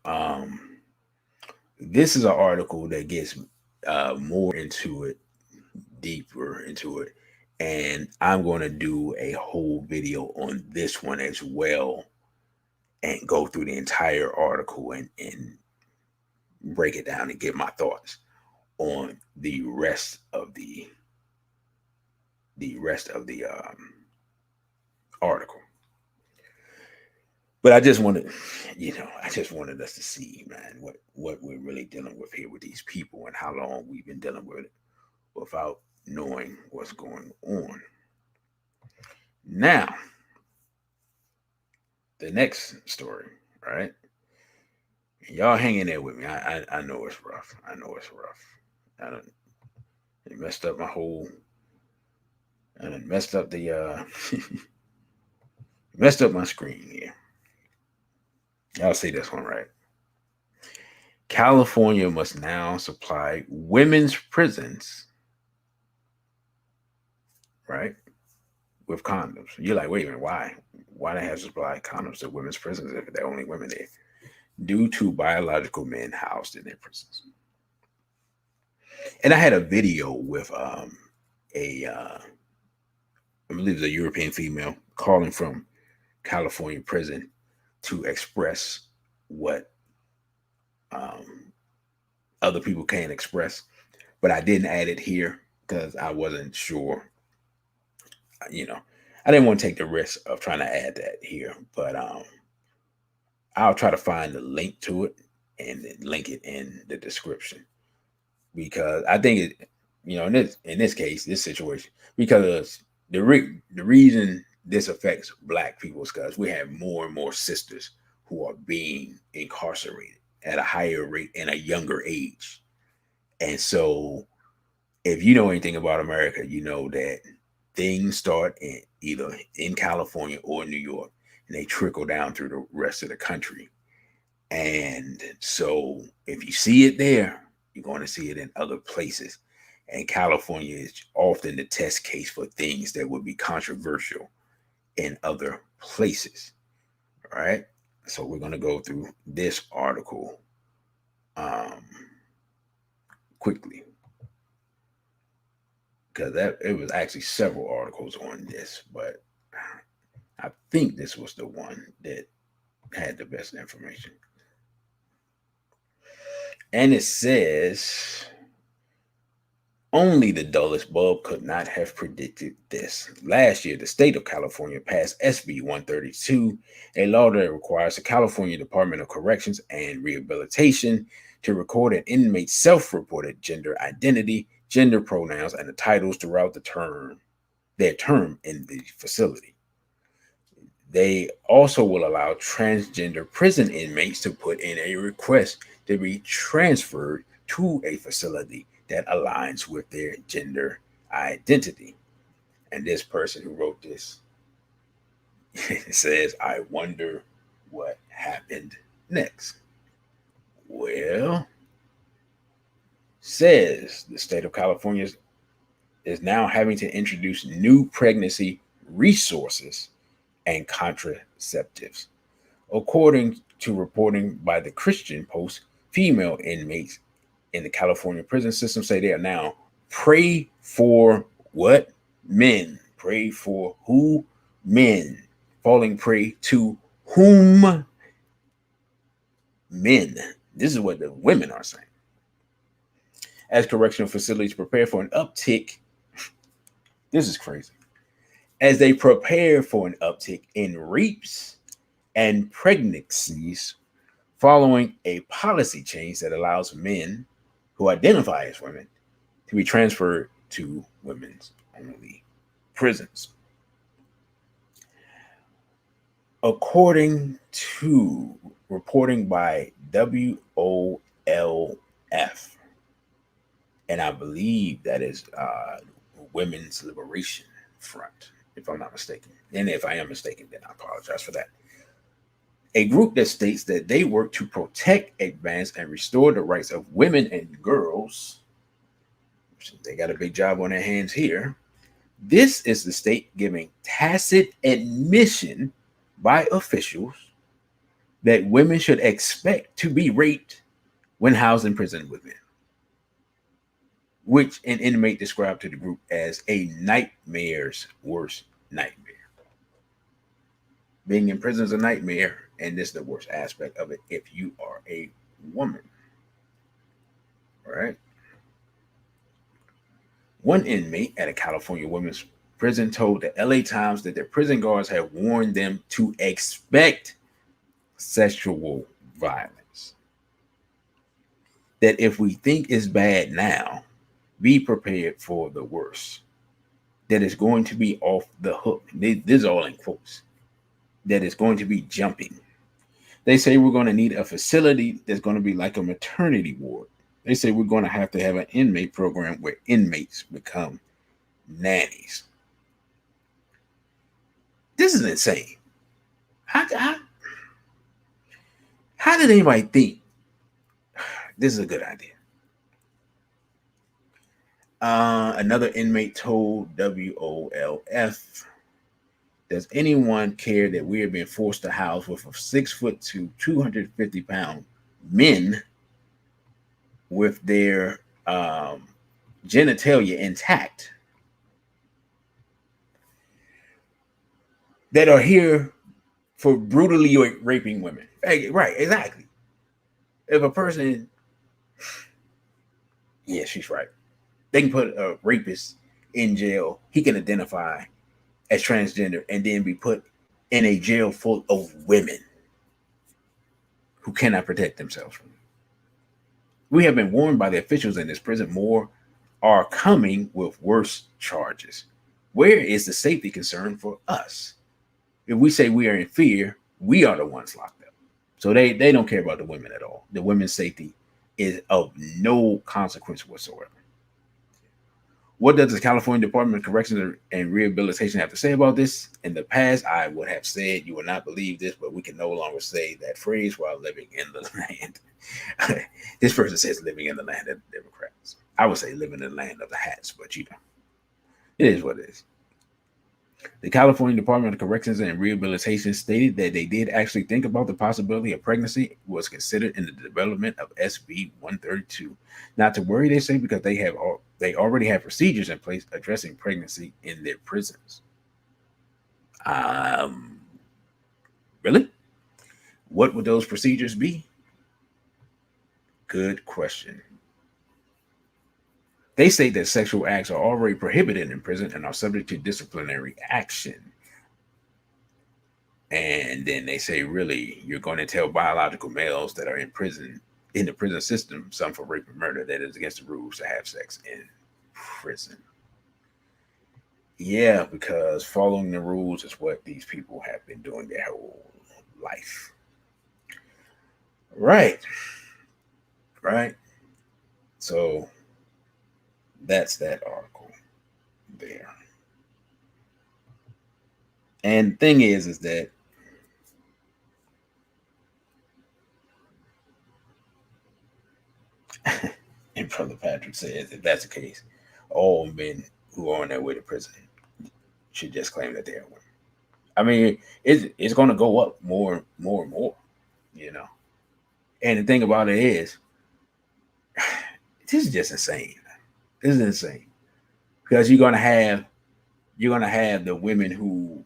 S2: this is an article that gets more into it, deeper into it. And I'm going to do a whole video on this one as well and go through the entire article and break it down and give my thoughts on the rest of the article. But I just wanted, I just wanted us to see, man, what we're really dealing with here with these people and how long we've been dealing with it without knowing what's going on. Now, the next story, right? Y'all hanging there with me. I know it's rough. I know it's rough. I done it messed up my whole. I done messed up the messed up my screen here. Y'all see this one right? California must now supply women's prisons, right, with condoms. You're like, wait a minute, why? Why they have to supply condoms to women's prisons if they're only women there? Due to biological men housed in their prisons. And I had a video with I believe it's a European female calling from California prison to express what um, other people can't express, but I didn't add it here because I wasn't sure. You know, I didn't want to take the risk of trying to add that here, but I'll try to find the link to it and then link it in the description because I think it, in this case, this situation, because the reason this affects Black people is because we have more and more sisters who are being incarcerated at a higher rate and a younger age, and so if you know anything about America, you know that things start either in California or New York, and they trickle down through the rest of the country. And so if you see it there, you're going to see it in other places. And California is often the test case for things that would be controversial in other places. All right. So we're going to go through this article um, quickly because it was actually several articles on this, but I think this was the one that had the best information. And it says only the dullest bulb could not have predicted this. Last year, the state of California passed SB 132, a law that requires the California Department of Corrections and Rehabilitation to record an inmate's self-reported gender identity, gender pronouns, and the titles throughout their term in the facility. They also will allow transgender prison inmates to put in a request to be transferred to a facility that aligns with their gender identity. And this person who wrote this says, I wonder what happened next. Well, says the state of California is now having to introduce new pregnancy resources and contraceptives. According to reporting by the Christian Post, female inmates in the California prison system say they are now pray for what? Men. Pray for who? Men. Falling prey to whom? Men. This is what the women are saying. As correctional facilities prepare for an uptick, this is crazy. As they prepare for an uptick in rapes and pregnancies following a policy change that allows men who identify as women to be transferred to women's only prisons. According to reporting by WOLF, and I believe that is Women's Liberation Front, if I'm not mistaken. And if I am mistaken, then I apologize for that. A group that states that they work to protect, advance, and restore the rights of women and girls. They got a big job on their hands here. This is the state giving tacit admission by officials that women should expect to be raped when housed in prison with men, which an inmate described to the group as a nightmare's worst nightmare. Being in prison is a nightmare, and this is the worst aspect of it if you are a woman. All right. One inmate at a California women's prison told the LA Times that their prison guards have warned them to expect sexual violence. That if we think it's bad now, be prepared for the worst. That it's going to be off the hook. This is all in quotes. That it's going to be jumping. They say we're going to need a facility that's going to be like a maternity ward. They say we're going to have an inmate program where inmates become nannies. This is insane. How did anybody think this is a good idea? Another inmate told WOLF, does anyone care that we are being forced to house with a 6 foot to 250-pound men with their genitalia intact that are here for brutally raping women? Hey, right, exactly. If a person, yeah, she's right. They can put a rapist in jail. He can identify as transgender and then be put in a jail full of women who cannot protect themselves from it. We have been warned by the officials in this prison more are coming with worse charges. Where is the safety concern for us? If we say we are in fear, we are the ones locked up. So they don't care about the women at all. The women's safety is of no consequence whatsoever. What does the California Department of Corrections and Rehabilitation have to say about this? In the past, I would have said you will not believe this, but we can no longer say that phrase while living in the land. This person says living in the land of the Democrats. I would say living in the land of the hats, but you know, it is what it is. The California Department of Corrections and Rehabilitation stated that they did actually think about the possibility of pregnancy was considered in the development of SB 132. Not to worry, they say, because they already have procedures in place addressing pregnancy in their prisons. Really? What would those procedures be? Good question. They say that sexual acts are already prohibited in prison and are subject to disciplinary action. And then they say, really, you're going to tell biological males that are in the prison system, some for rape and murder, that it's against the rules to have sex in prison. Yeah, because following the rules is what these people have been doing their whole life. Right. Right. So that's that article there. And the thing is that and Brother Patrick says if that's the case, all men who are on their way to prison should just claim that they are women. I mean, it's going to go up more and more, you know. And the thing about it is, this is just insane. This is insane because you're gonna have the women who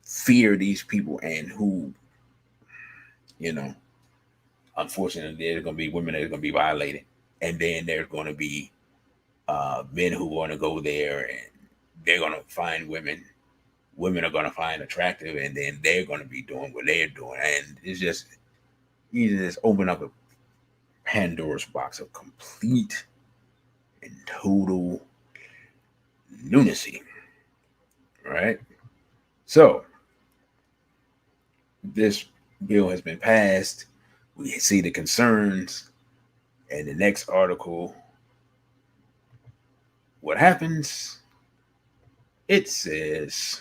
S2: fear these people and who, you know, unfortunately, there's gonna be women that are gonna be violated, and then there's gonna be men who want to go there and they're gonna find women. Women are gonna find attractive, and then they're gonna be doing what they're doing, and it's just you just open up a Pandora's box of complete and total lunacy, right? So this bill has been passed. We see the concerns, and the next article, what happens? It says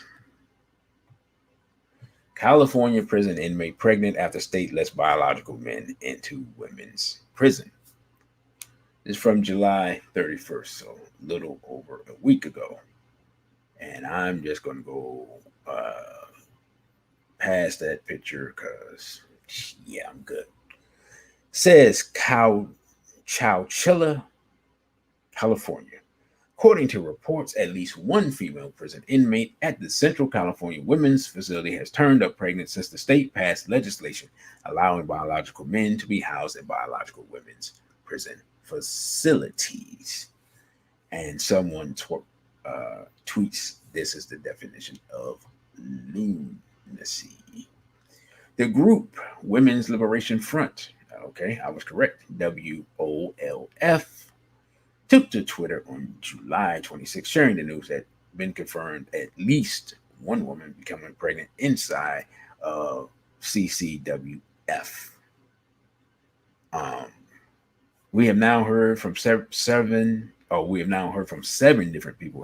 S2: California prison inmate pregnant after state lets biological men into women's prison. It's from July 31st, so a little over a week ago. And I'm just going to go past that picture because, yeah, I'm good. Says Chowchilla, California. According to reports, at least one female prison inmate at the Central California Women's Facility has turned up pregnant since the state passed legislation allowing biological men to be housed in biological women's prison facilities. And someone tweets this is the definition of lunacy. The group Women's Liberation Front, okay, I was correct, WOLF, took to Twitter on July 26, sharing the news that been confirmed at least one woman becoming pregnant inside of CCWF. Um, we have now heard from we have now heard from 7 different people,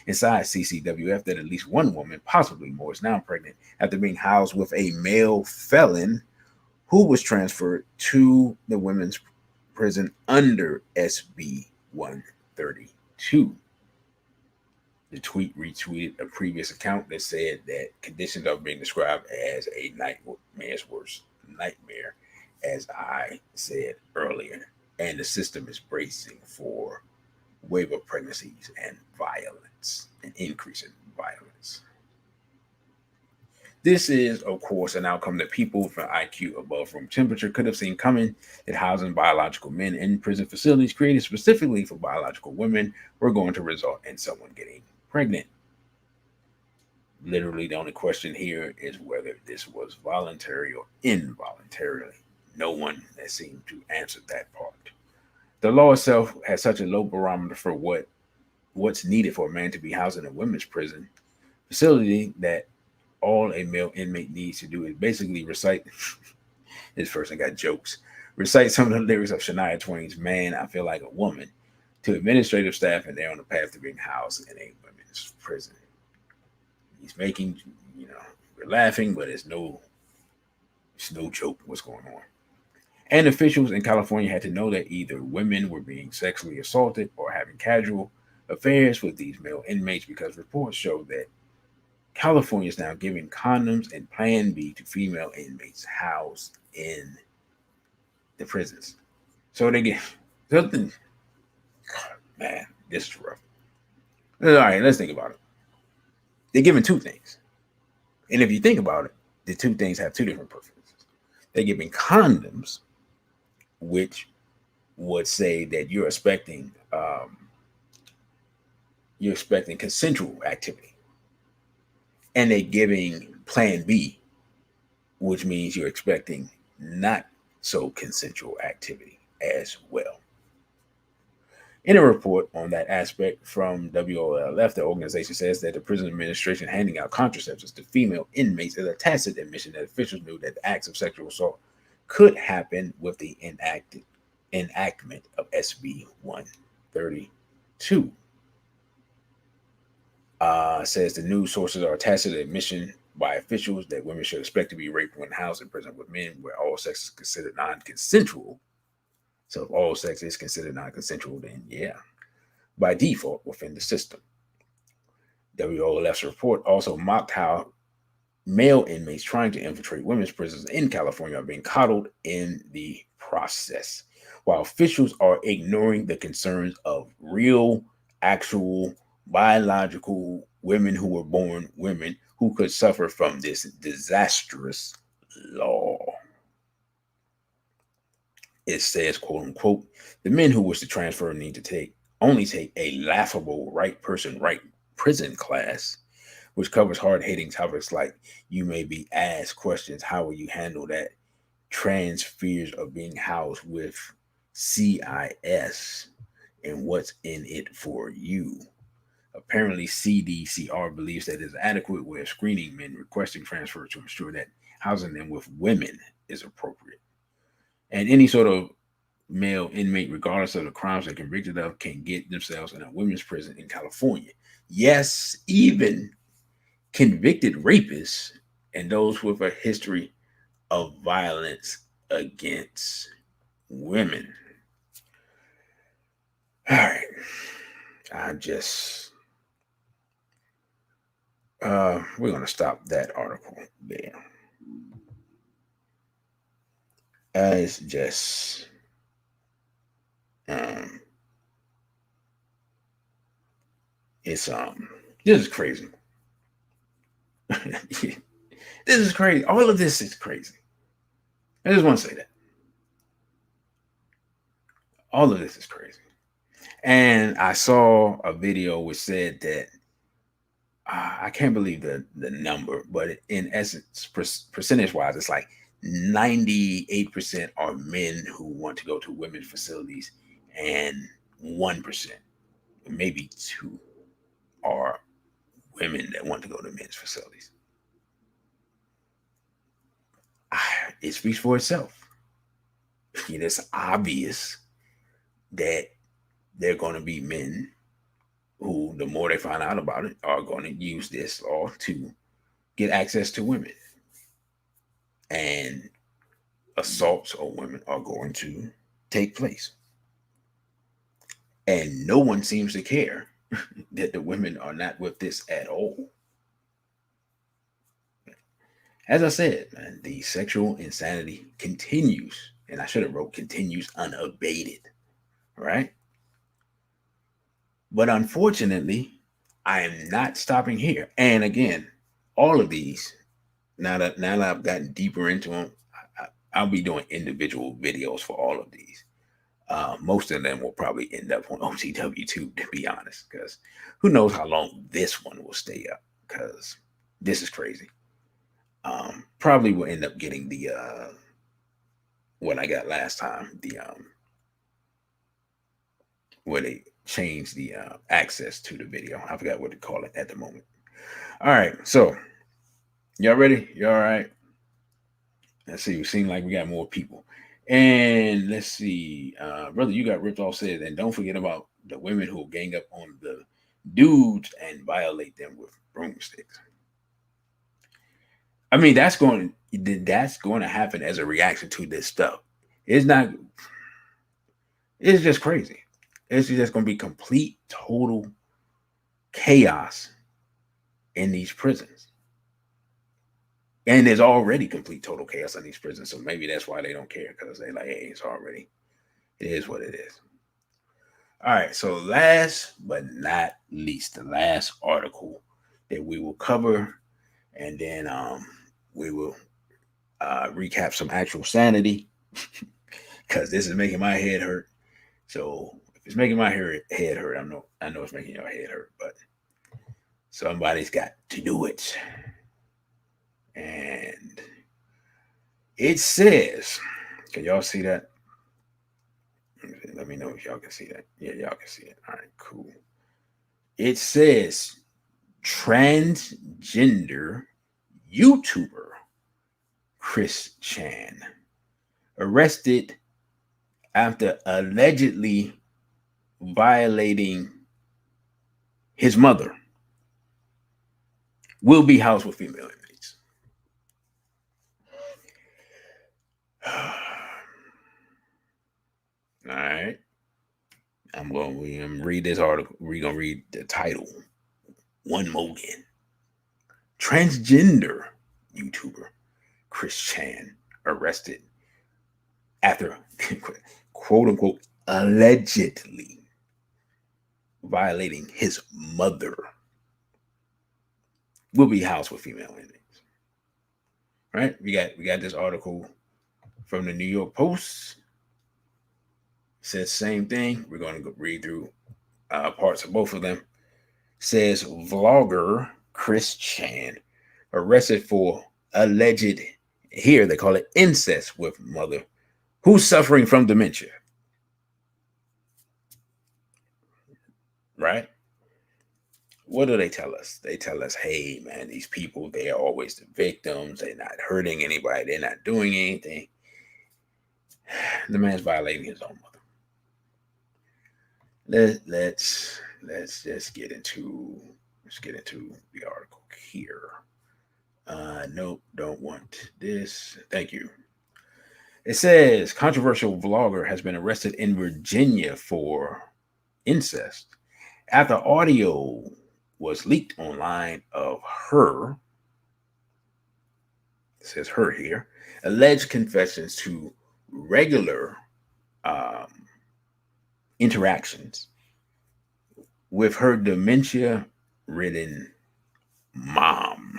S2: inside CCWF that at least one woman, possibly more, is now pregnant after being housed with a male felon who was transferred to the women's prison under SB 132. The tweet retweeted a previous account that said that conditions are being described as a nightmare's worst nightmare, as I said earlier, and the system is bracing for wave of pregnancies and violence, an increase in violence. This is, of course, an outcome that people with an IQ above room temperature could have seen coming, that housing biological men in prison facilities created specifically for biological women were going to result in someone getting pregnant. Literally, the only question here is whether this was voluntary or involuntarily. No one has seemed to answer that part. The law itself has such a low barometer for what's needed for a man to be housed in a women's prison facility that all a male inmate needs to do is basically recite. This person got jokes. Recite some of the lyrics of Shania Twain's "Man, I Feel Like a Woman" to administrative staff, and they're on the path to being housed in a women's prison. He's making, we're laughing, but it's no joke what's going on. And officials in California had to know that either women were being sexually assaulted or having casual affairs with these male inmates, because reports show that California is now giving condoms and Plan B to female inmates housed in the prisons. So they get something. Man, this is rough. All right, let's think about it. They're giving 2 things. And if you think about it, the 2 things have 2 different purposes. They're giving condoms, which would say that you're expecting consensual activity, and they're giving Plan B, which means you're expecting not so consensual activity as well. In a report on that aspect from WOLF, the organization says that the prison administration handing out contraceptives to female inmates is a tacit admission that officials knew that acts of sexual assault could happen with the enactment of SB 132. Says the news sources are tacit admission by officials that women should expect to be raped when housed in prison with men where all sex is considered non-consensual. So if all sex is considered non-consensual, then yeah, by default within the system. WOLF's report also mocked how male inmates trying to infiltrate women's prisons in California are being coddled in the process, while officials are ignoring the concerns of real, actual, biological women who were born women who could suffer from this disastrous law. It says, quote unquote, the men who wish to transfer need to only take a laughable right person, right prison class, which covers hard hitting topics like you may be asked questions, how will you handle that? Trans fears of being housed with CIS and what's in it for you. Apparently, CDCR believes that it is adequate way of screening men requesting transfer to ensure that housing them with women is appropriate. And any sort of male inmate, regardless of the crimes they're convicted of, can get themselves in a women's prison in California. Yes, even convicted rapists and those with a history of violence against women. All right. I just we're gonna stop that article there. It's just um it's this is crazy. This is crazy. All of this is crazy. I just want to say that. All of this is crazy. And I saw a video which said that I can't believe the number, but in essence, percentage wise, it's like 98% are men who want to go to women's facilities, and 1%, maybe two, are women that want to go to men's facilities. It speaks for itself. It's obvious that they're going to be men who, the more they find out about it, are going to use this law to get access to women. And assaults on women are going to take place. And no one seems to care that the women are not with this at all. As I said, man, the sexual insanity continues. And I should have wrote continues unabated. Right? But unfortunately, I am not stopping here. And again, all of these, now that I've gotten deeper into them, I'll be doing individual videos for all of these. Most of them will probably end up on OTW too, to be honest, because who knows how long this one will stay up, because this is crazy. Probably will end up getting the what I got last time, the where they changed the access to the video. I forgot what to call it at the moment. All right, so y'all ready? You all right? Let's see. We seem like we got more people. And let's see, brother, you got ripped off. Said, and don't forget about the women who gang up on the dudes and violate them with broomsticks. I mean, that's going to happen as a reaction to this stuff. It's not. It's just crazy. It's just going to be complete, total chaos in these prisons. And there's already complete total chaos in these prisons. So maybe that's why they don't care, because they're like, hey, it is what it is. All right. So last but not least, the last article that we will cover, and then we will recap some actual sanity, because this is making my head hurt. So if it's making my head hurt, I know it's making your head hurt, but somebody's got to do it. And it says, can y'all see that? Let me know if y'all can see that. Yeah, y'all can see it. All right, cool. It says transgender YouTuber Chris Chan arrested after allegedly violating his mother will be housed with female inmates. All right. I'm going to read this article. We're going to read the title one more again. Transgender YouTuber Chris Chan arrested after, quote unquote, allegedly violating his mother will be housed with female inmates. Right? We got this article from the New York Post. Says same thing. We're going to go read through parts of both of them. Says vlogger Chris Chan arrested for alleged, here they call it incest with mother who's suffering from dementia. Right? what do they tell us? They tell us, hey, man, these people, they are always the victims. They're not hurting anybody. They're not doing anything. The man's violating his own mother. Let's just get into the article here. Nope, don't want this. Thank you. It says controversial vlogger has been arrested in Virginia for incest after audio was leaked online of her, it says her here, alleged confessions to regular um, interactions with her dementia ridden mom.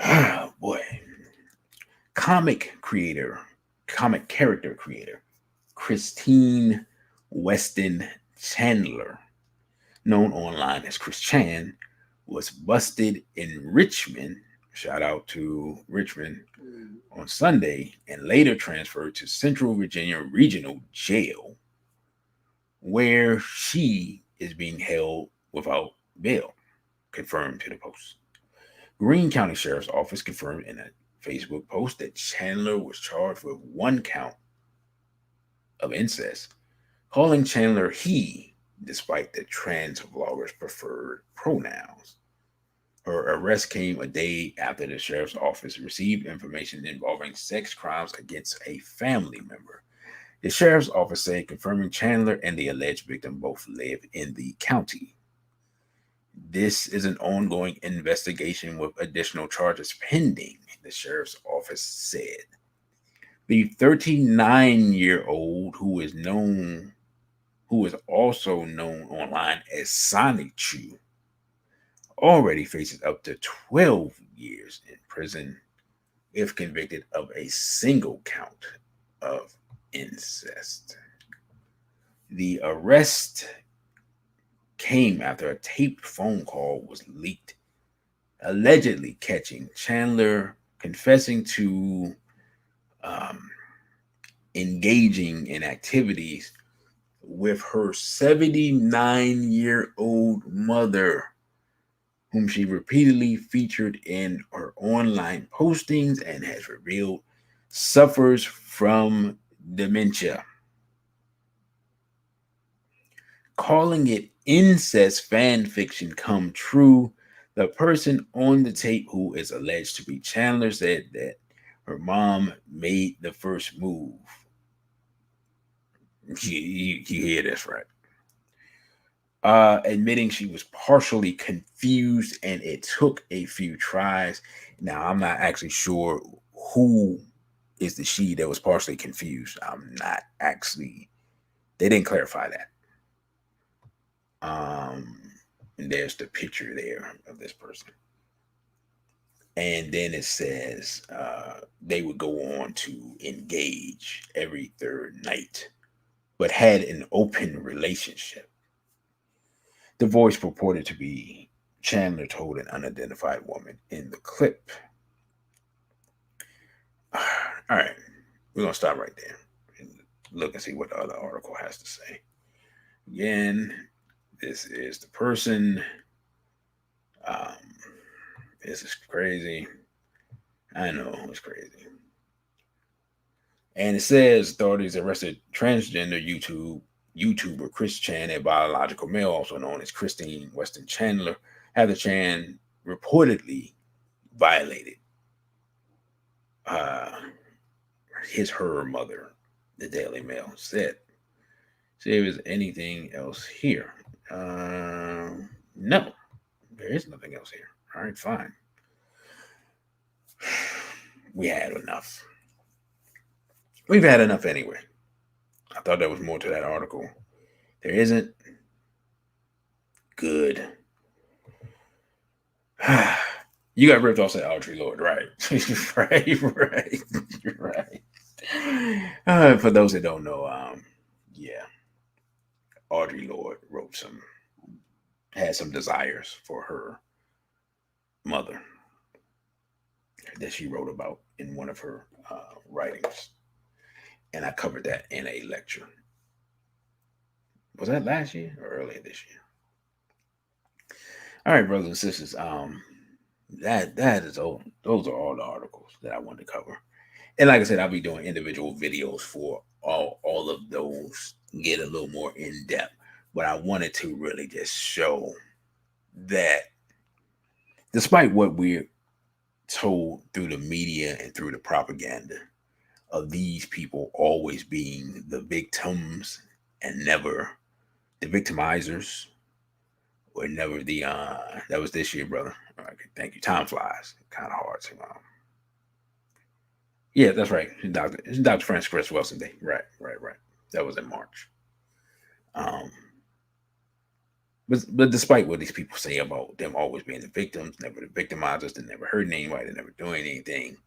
S2: Oh, boy. Comic creator, comic character creator, Christine Weston Chandler, known online as Chris Chan, was busted in Richmond. Shout out to Richmond on Sunday, and later transferred to Central Virginia Regional Jail, where she is being held without bail, confirmed to the Post. Greene County Sheriff's Office confirmed in a Facebook post that Chandler was charged with one count of incest, calling Chandler he, despite the trans vlogger's preferred pronouns. Her arrest came a day after the sheriff's office received information involving sex crimes against a family member. The sheriff's office said confirming Chandler and the alleged victim both live in the county. This is an ongoing investigation with additional charges pending, the sheriff's office said. The 39-year-old who is also known online as Sonic Chew, already faces up to 12 years in prison if convicted of a single count of incest. The arrest came after a taped phone call was leaked, allegedly catching Chandler confessing to engaging in activities with her 79-year-old mother, whom she repeatedly featured in her online postings and has revealed suffers from dementia. Calling it incest fan fiction come true, the person on the tape, who is alleged to be Chandler, said that her mom made the first move. You hear this right? Admitting she was partially confused and it took a few tries. Now, I'm not actually sure who is the she that was partially confused. I'm not actually, they didn't clarify that. And there's the picture there of this person. And then it says they would go on to engage every third night, but had an open relationship. The voice purported to be Chandler told an unidentified woman in the clip. All right, we're going to stop right there and look and see what the other article has to say. Again, this is the person. Um, this is crazy. I know, it's crazy. And it says authorities arrested transgender YouTuber Chris Chan, a biological male, also known as Christine Weston Chandler, after Chan reportedly violated her mother, the Daily Mail said. See if there's anything else here. No, there is nothing else here. All right, fine. We had enough. We've had enough anyway. I thought there was more to that article. There isn't. Good. You got ripped off that Audrey Lorde, right? right. For those that don't know, yeah, Audrey Lorde had some desires for her mother that she wrote about in one of her writings, and I covered that in a lecture. Was that last year or earlier this year? All right, brothers and sisters. That is all. Those are all the articles that I wanted to cover. And like I said, I'll be doing individual videos for all of those, get a little more in depth. But I wanted to really just show that despite what we're told through the media and through the propaganda of these people always being the victims and never the victimizers, or never the that was this year, brother. Okay, thank you. Time flies. Kind of hard to yeah, that's right. Dr. Francis Chris Wilson Day. Right. That was in March. Um, but despite what these people say about them always being the victims, never the victimizers, they never hurting anybody, they never doing anything,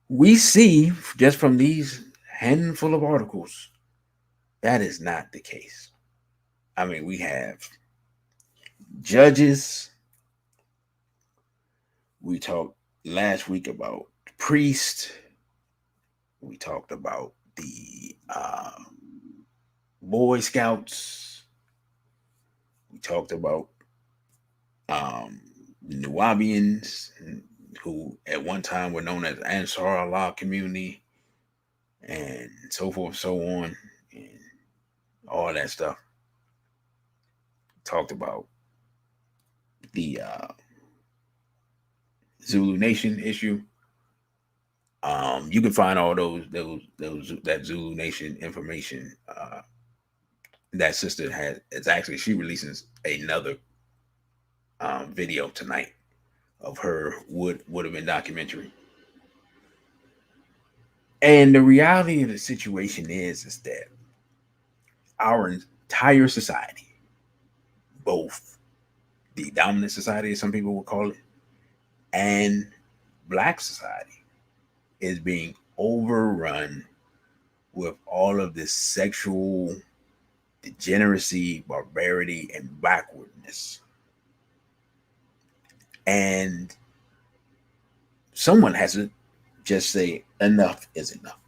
S2: we see just from these handful of articles that is not the case. I mean, we have judges. We talked last week about priests. We talked about the Boy Scouts. We talked about um, Nubians, who at one time were known as Ansar Allah community, and so forth, so on, and all that stuff. Talked about the Zulu Nation issue. You can find all those that Zulu Nation information. That sister has. It's actually she releases another video tonight of her would have been documentary. And the reality of the situation is that our entire society, both the dominant society, as some people would call it, and black society, is being overrun with all of this sexual degeneracy, barbarity, and backwardness. And someone has to just say enough is enough.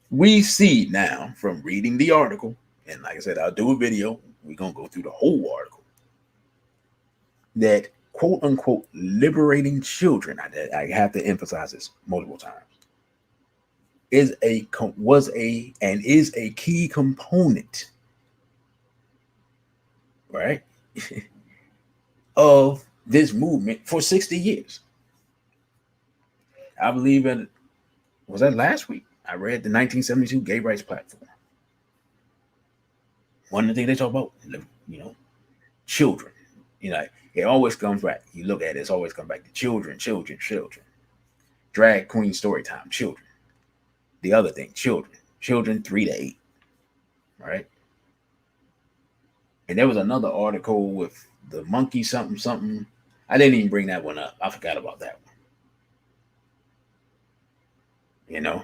S2: We see now from reading the article, and like I said, I'll do a video. We're going to go through the whole article. That quote unquote liberating children, I have to emphasize this multiple times, was a and is a key component, right, of this movement for 60 years. I believe in, was that last week? I read the 1972 Gay Rights Platform. One of the things they talk about, you know, children. You know, it always comes back. You look at it, it's always come back to children, children, children. Drag queen story time, children. The other thing, children. Children 3 to 8. Right? And there was another article with the monkey something something. I didn't even bring that one up. I forgot about that one. You know?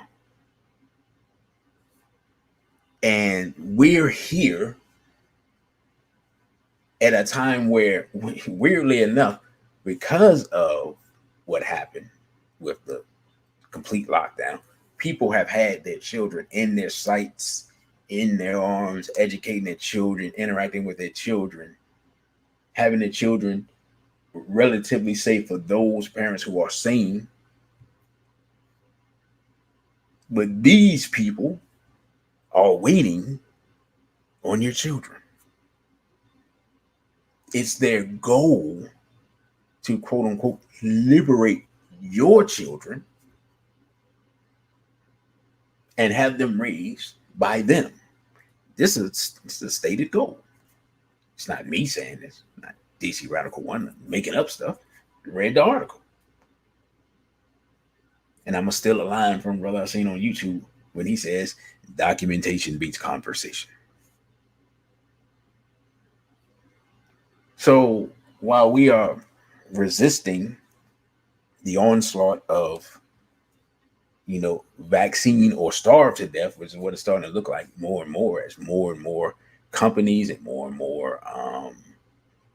S2: And we're here at a time where, weirdly enough, because of what happened with the complete lockdown, people have had their children in their sights, in their arms, educating their children, interacting with their children, having their children relatively safe for those parents who are sane. But these people are waiting on your children. It's their goal to quote unquote liberate your children and have them raised by them. This is the stated goal. It's not me saying this, not DC Radical One making up stuff. Read the article. And I'm going to steal a line from brother I seen on YouTube when he says, documentation beats conversation. So while we are resisting the onslaught of, you know, vaccine or starve to death, which is what it's starting to look like more and more as more and more companies and more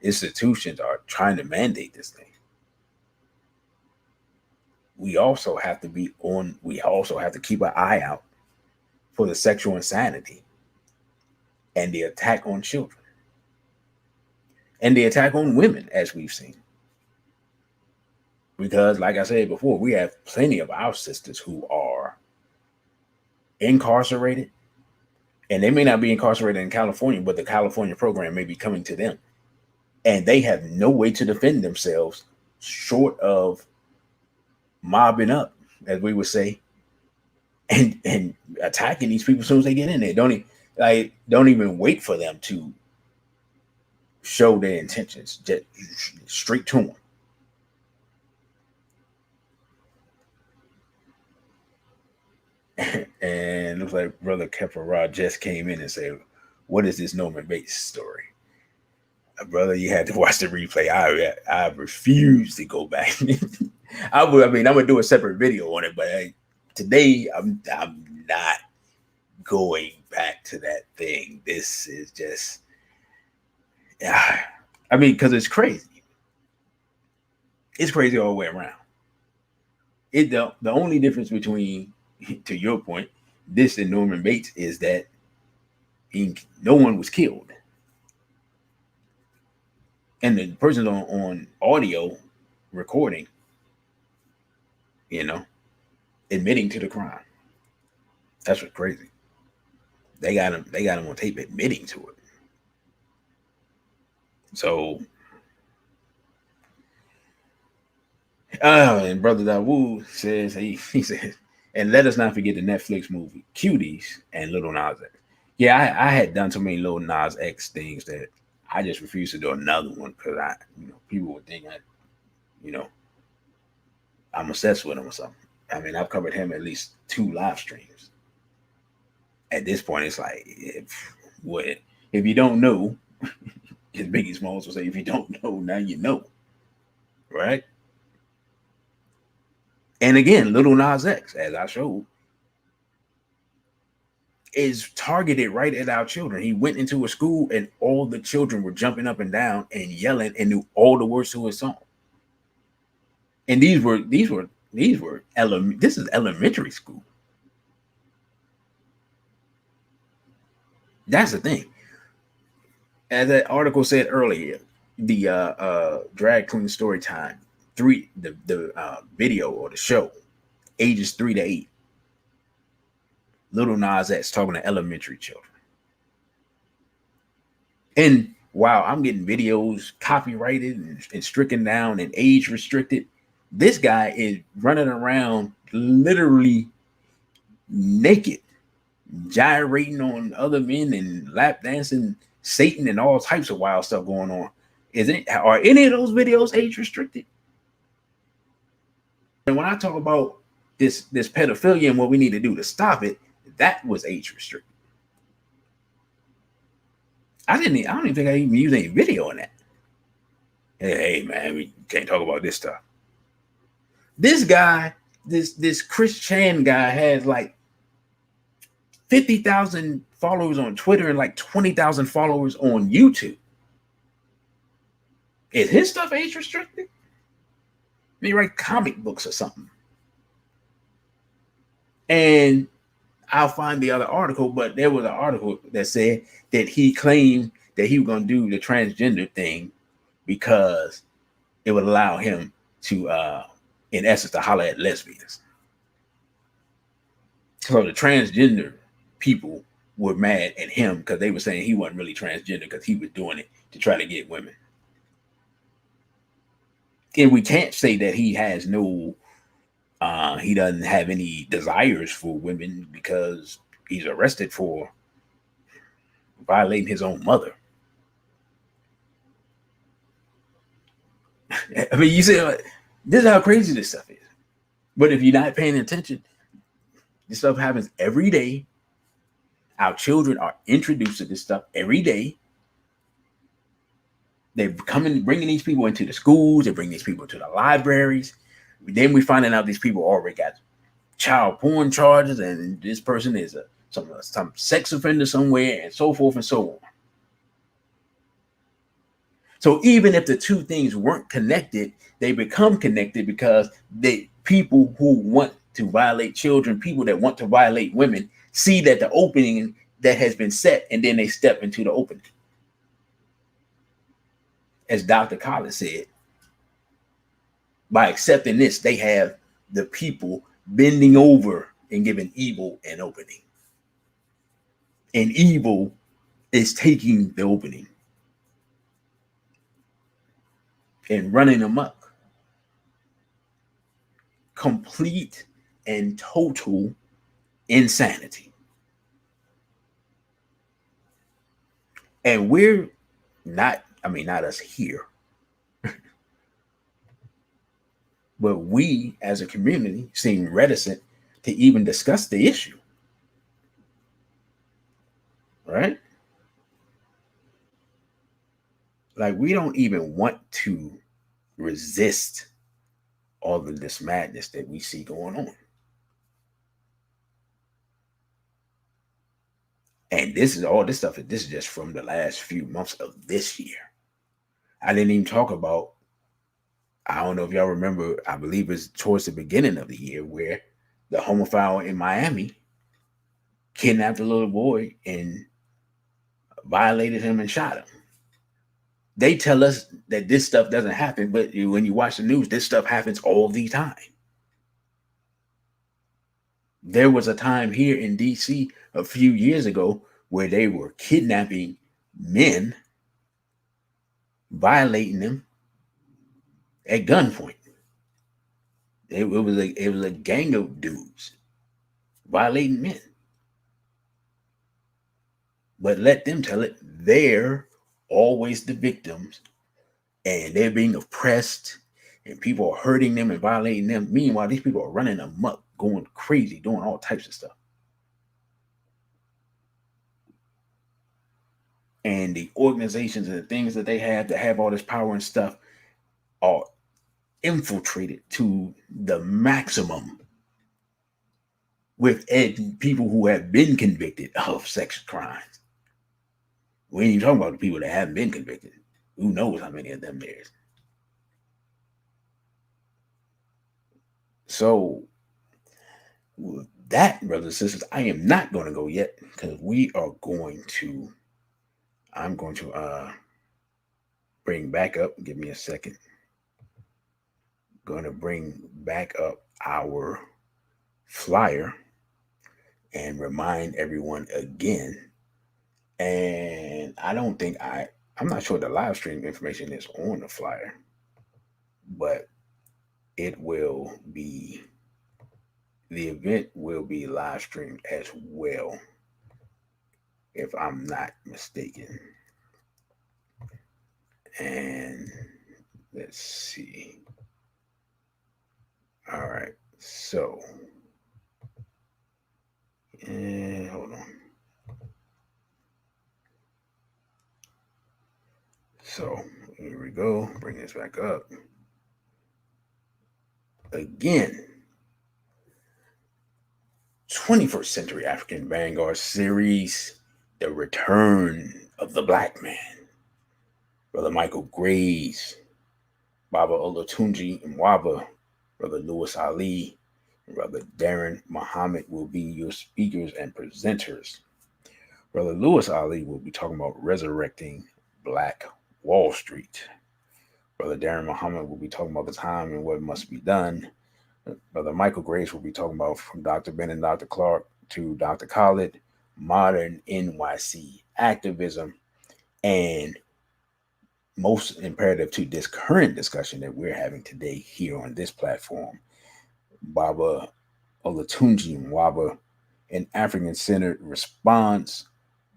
S2: institutions are trying to mandate this thing. We also have to keep an eye out for the sexual insanity and the attack on children. and the attack on women, as we've seen. Because, like I said before, we have plenty of our sisters who are incarcerated, and they may not be incarcerated in California, but the California program may be coming to them, and they have no way to defend themselves short of mobbing up, as we would say, and attacking these people as soon as they get in there. Don't even wait for them to show their intentions, just straight to them. And looks like Brother Keparah just came in and said, "What is this Norman Bates story?" Brother, you had to watch the replay. I refuse to go back. I mean, I'm gonna do a separate video on it, but today I'm not going back to that thing. This is just, I mean, because it's crazy. It's crazy all the way around. The only difference between, to your point, this and Norman Bates is that no one was killed, and the person's on audio recording, admitting to the crime. That's what's crazy. They got him on tape admitting to it. So, and Brother Dawood says, he says, and let us not forget the Netflix movie Cuties and Little Nas X. Yeah, I had done so many Little Nas X things that I just refused to do another one because people would think I'm obsessed with him or something. I mean, I've covered him at least 2 live streams. At this point, it's like, if you don't know, as Biggie Smalls will say, if you don't know, now you know, right? And again, Little Nas X, as I showed, is targeted right at our children. He went into a school and all the children were jumping up and down and yelling and knew all the words to his song. And this is elementary school. That's the thing. As that article said earlier, the Drag Queen Story Time, the video or the show, ages 3 to 8. Little Nas X talking to elementary children. And while I'm getting videos copyrighted and stricken down and age restricted, this guy is running around literally naked, gyrating on other men and lap dancing Satan and all types of wild stuff going on. Are any of those videos age restricted? And when I talk about this pedophilia and what we need to do to stop it, that was age restricted. I don't even think I even used any video on that. Hey man, we can't talk about this stuff. This guy, this Chris Chan guy has like 50,000 followers on Twitter and like 20,000 followers on YouTube. Is his stuff age restricted? Maybe write comic books or something. And I'll find the other article, but there was an article that said that he claimed that he was going to do the transgender thing because it would allow him to, in essence, to holler at lesbians. So the transgender people were mad at him because they were saying he wasn't really transgender because he was doing it to try to get women. And we can't say that he has he doesn't have any desires for women because he's arrested for violating his own mother. I mean, you say, this is how crazy this stuff is. But if you're not paying attention, this stuff happens every day. Our children are introduced to this stuff every day. They're bringing these people into the schools. They bring these people to the libraries. Then we finding out these people already got child porn charges, and this person is some sex offender somewhere, and so forth and so on. So even if the two things weren't connected, they become connected because people who want to violate children, people that want to violate women, see that the opening that has been set, and then they step into the opening. as Dr. Collins said, by accepting this, they have the people bending over and giving evil an opening. And evil is taking the opening and running amok. Complete and total insanity. And we're not, I mean, not us here, but we as a community seem reticent to even discuss the issue. Right? Like, we don't even want to resist all of this madness that we see going on. And this is all this stuff. This is just from the last few months of this year. I didn't even talk about, I don't know if y'all remember, I believe it's towards the beginning of the year where the homophile in Miami kidnapped a little boy and violated him and shot him. They tell us that this stuff doesn't happen, but when you watch the news, this stuff happens all the time. There was a time here in DC a few years ago where they were kidnapping men, violating them at gunpoint. It was a gang of dudes violating men. But let them tell it. They're always the victims, and they're being oppressed, and people are hurting them and violating them. Meanwhile, these people are running amok, going crazy, doing all types of stuff. And the organizations and the things that they have that have all this power and stuff are infiltrated to the maximum with people who have been convicted of sex crimes. We ain't even talking about the people that haven't been convicted. Who knows how many of them there is? So, with that, brothers and sisters, I am not going to go yet because I'm going to bring back up. Give me a second. Going to bring back up our flyer and remind everyone again. And I don't think I'm not sure the live stream information is on the flyer, but the event will be live streamed as well, if I'm not mistaken. And let's see. All right. So, hold on. So, here we go. Bring this back up. Again, 21st Century African Vanguard Series, The Return of the Black Man. Brother Michael Graves, Baba Olatunji Mwaba, Brother Louis Ali, and Brother Darren Muhammad will be your speakers and presenters. Brother Louis Ali will be talking about resurrecting Black Wall Street. Brother Darren Muhammad will be talking about the time and what must be done. Brother Michael Grace will be talking about from Dr. Ben and Dr. Clark to Dr. Khalid, modern NYC activism, and most imperative to this current discussion that we're having today here on this platform, Baba Olatunji Mwaba, an African-centered response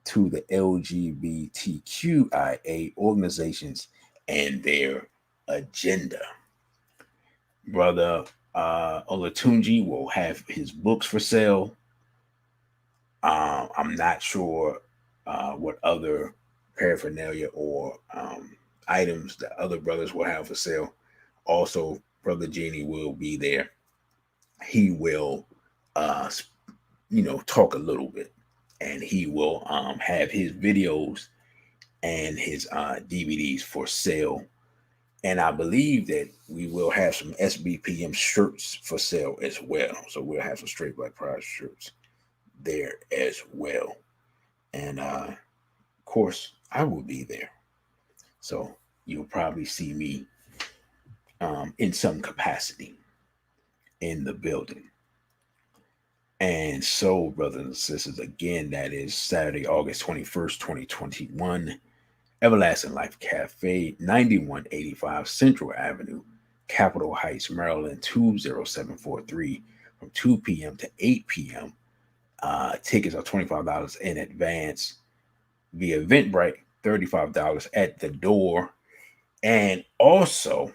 S2: to the LGBTQIA organizations and their agenda. Brother Olatunji will have his books for sale. I'm not sure what other paraphernalia or items that other brothers will have for sale. Also, Brother Genie will be there. He will, talk a little bit, and he will have his videos and his DVDs for sale. And I believe that we will have some SBPM shirts for sale as well. So we'll have some Straight Black Pride shirts there as well. And of course, I will be there. So you'll probably see me in some capacity in the building. And so, brothers and sisters, again, that is Saturday, August 21st, 2021, Everlasting Life Cafe, 9185 Central Avenue, Capitol Heights, Maryland, 20743, from 2 p.m. to 8 p.m. Tickets are $25 in advance via Eventbrite, $35 at the door. And also,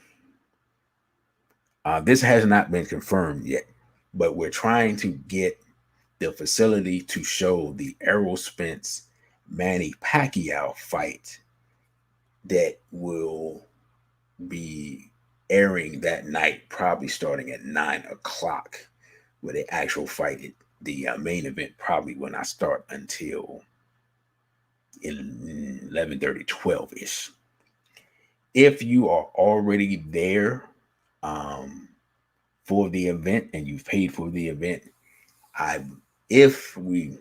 S2: this has not been confirmed yet, but we're trying to get the facility to show the Errol Spence Manny Pacquiao fight that will be airing that night, probably starting at 9 o'clock, where the actual fight, the main event, probably will not start until 11:30, 12 ish. If you are already there um, for the event and you've paid for the event, I if we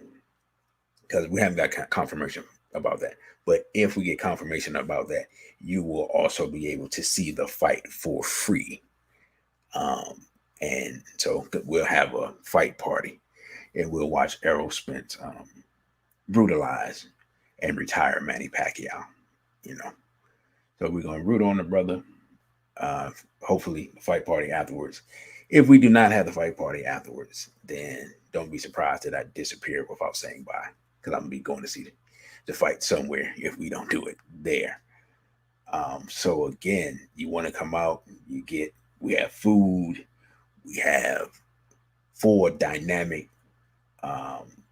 S2: because we haven't got confirmation about that, but if we get confirmation about that, you will also be able to see the fight for free. Um, and so we'll have a fight party and we'll watch Errol Spence brutalize and retire Manny Pacquiao. You know, so we're gonna root on the brother. Uh, Hopefully, the fight party afterwards. If we do not have the fight party afterwards, then don't be surprised that I disappear without saying bye, because I'm gonna be going to see the fight somewhere if we don't do it there. So again, you want to come out, we have food, we have four dynamic,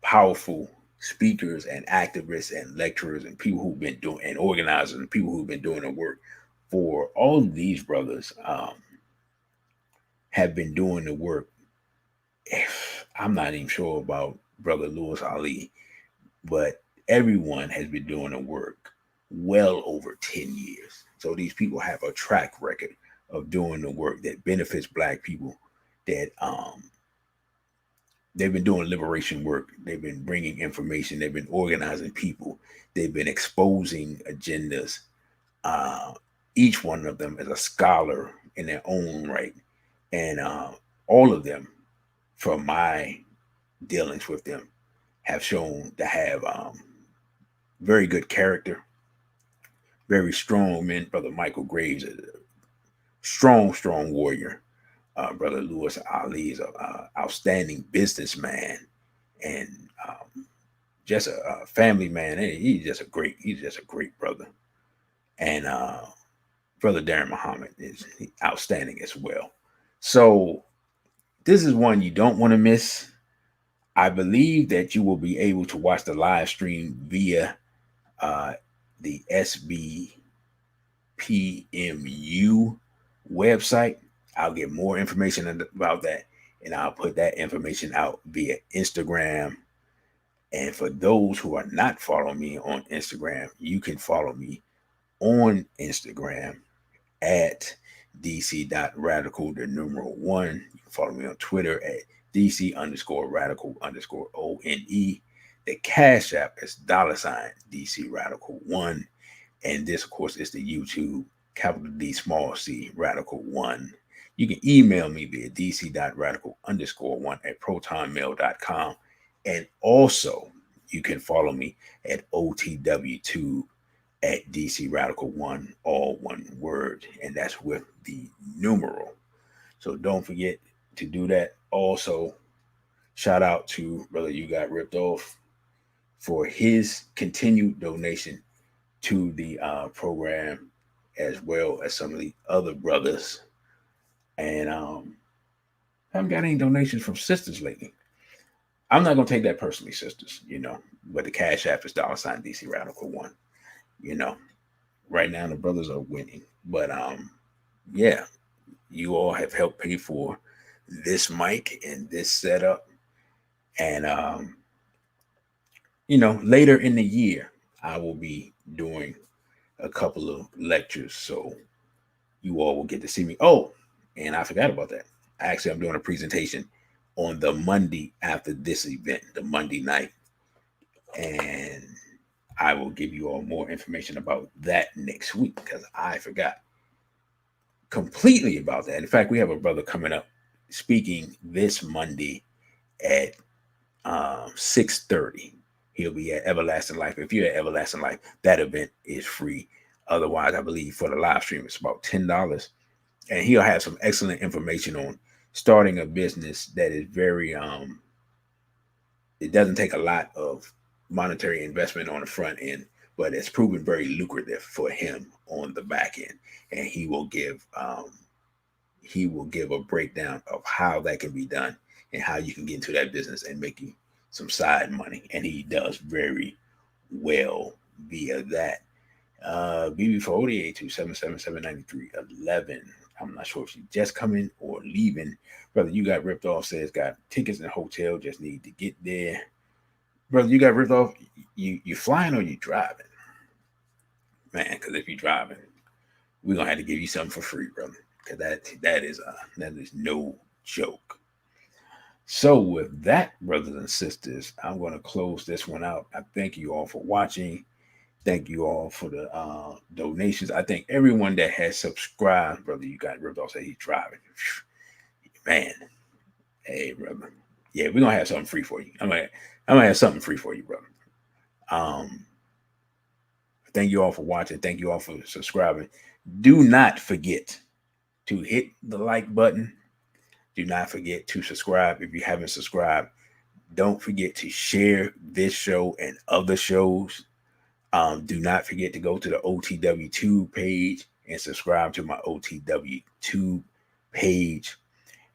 S2: powerful speakers and activists and lecturers and people who've been doing and organizers and people who've been doing the work for all of these brothers. Have been doing the work. I'm not even sure about Brother Lewis Ali, but everyone has been doing the work well over 10 years. So these people have a track record of doing the work that benefits Black people, that they've been doing liberation work. They've been bringing information. They've been organizing people. They've been exposing agendas. Uh, each one of them is a scholar in their own right. And all of them, from my dealings with them, have shown to have very good character, very strong men. Brother Michael Graves is a strong warrior. Brother Lewis Ali is an outstanding businessman and just a family man. He's just a great brother. And Brother Darren Muhammad is outstanding as well. So this is one you don't want to miss. I believe that you will be able to watch the live stream via the SBPMU website. I'll get more information about that and I'll put that information out via Instagram. And for those who are not following me on Instagram, you can follow me on Instagram at DC.radical, the numeral one. You can follow me on Twitter at DC_radical_ONE. The Cash App is $DC Radical One. And this, of course, is the YouTube, capital D, small c, Radical One. You can email me via dc.radical_one at protonmail.com. And also, you can follow me at OTW2 at DC Radical One, all one word, and that's with the numeral. So don't forget to do that. Also, shout out to Brother You Got Ripped Off for his continued donation to the program, as well as some of the other brothers. And I haven't got any donations from sisters lately. I'm not gonna take that personally, sisters, but the Cash App is $DC Radical One. You know, right now the brothers are winning. But yeah, you all have helped pay for this mic and this setup. And later in the year, I will be doing a couple of lectures. So you all will get to see me. Oh, and I forgot about that. Actually, I'm doing a presentation on the Monday after this event, the Monday night. And I will give you all more information about that next week because I forgot completely about that. In fact, we have a brother coming up speaking this Monday at 6:30. He'll be at Everlasting Life. If you're at Everlasting Life, that event is free. Otherwise, I believe for the live stream, it's about $10. And he'll have some excellent information on starting a business that is very it doesn't take a lot of monetary investment on the front end, but it's proven very lucrative for him on the back end. And he will give a breakdown of how that can be done and how you can get into that business and make you some side money. And he does very well via that. BB for 277 I'm not sure if she's just coming or leaving. Brother, you got ripped off. Says got tickets in the hotel. Just need to get there. Brother, you got ripped off. You flying or you driving? Man, because if you driving, we're gonna have to give you something for free, brother. Because that is no joke. So with that, brothers and sisters, I'm gonna close this one out. I thank you all for watching. Thank you all for the donations. I think everyone that has subscribed, brother, you got ripped off. Say he's driving, man. Hey, brother. Yeah, we're gonna have something free for you. I'm gonna have something free for you, brother. Um, thank you all for watching. Thank you all for subscribing. Do not forget to hit the like button. Do not forget to subscribe if you haven't subscribed. Don't forget to share this show and other shows. Do not forget to go to the OTW2 page and subscribe to my OTW2 page.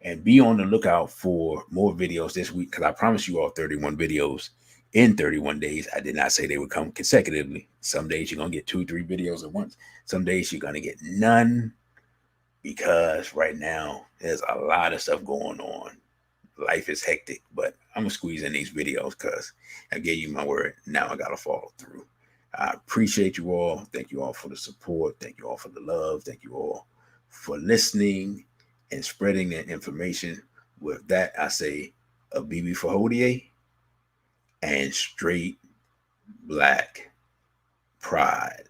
S2: And be on the lookout for more videos this week because I promise you all 31 videos in 31 days. I did not say they would come consecutively. Some days you're going to get 2-3 videos at once. Some days you're going to get none because right now there's a lot of stuff going on. Life is hectic, but I'm going to squeeze in these videos because I gave you my word. Now I got to follow through. I appreciate you all. Thank you all for the support. Thank you all for the love. Thank you all for listening and spreading that information. With that, I say a BB for Hodie and straight black pride.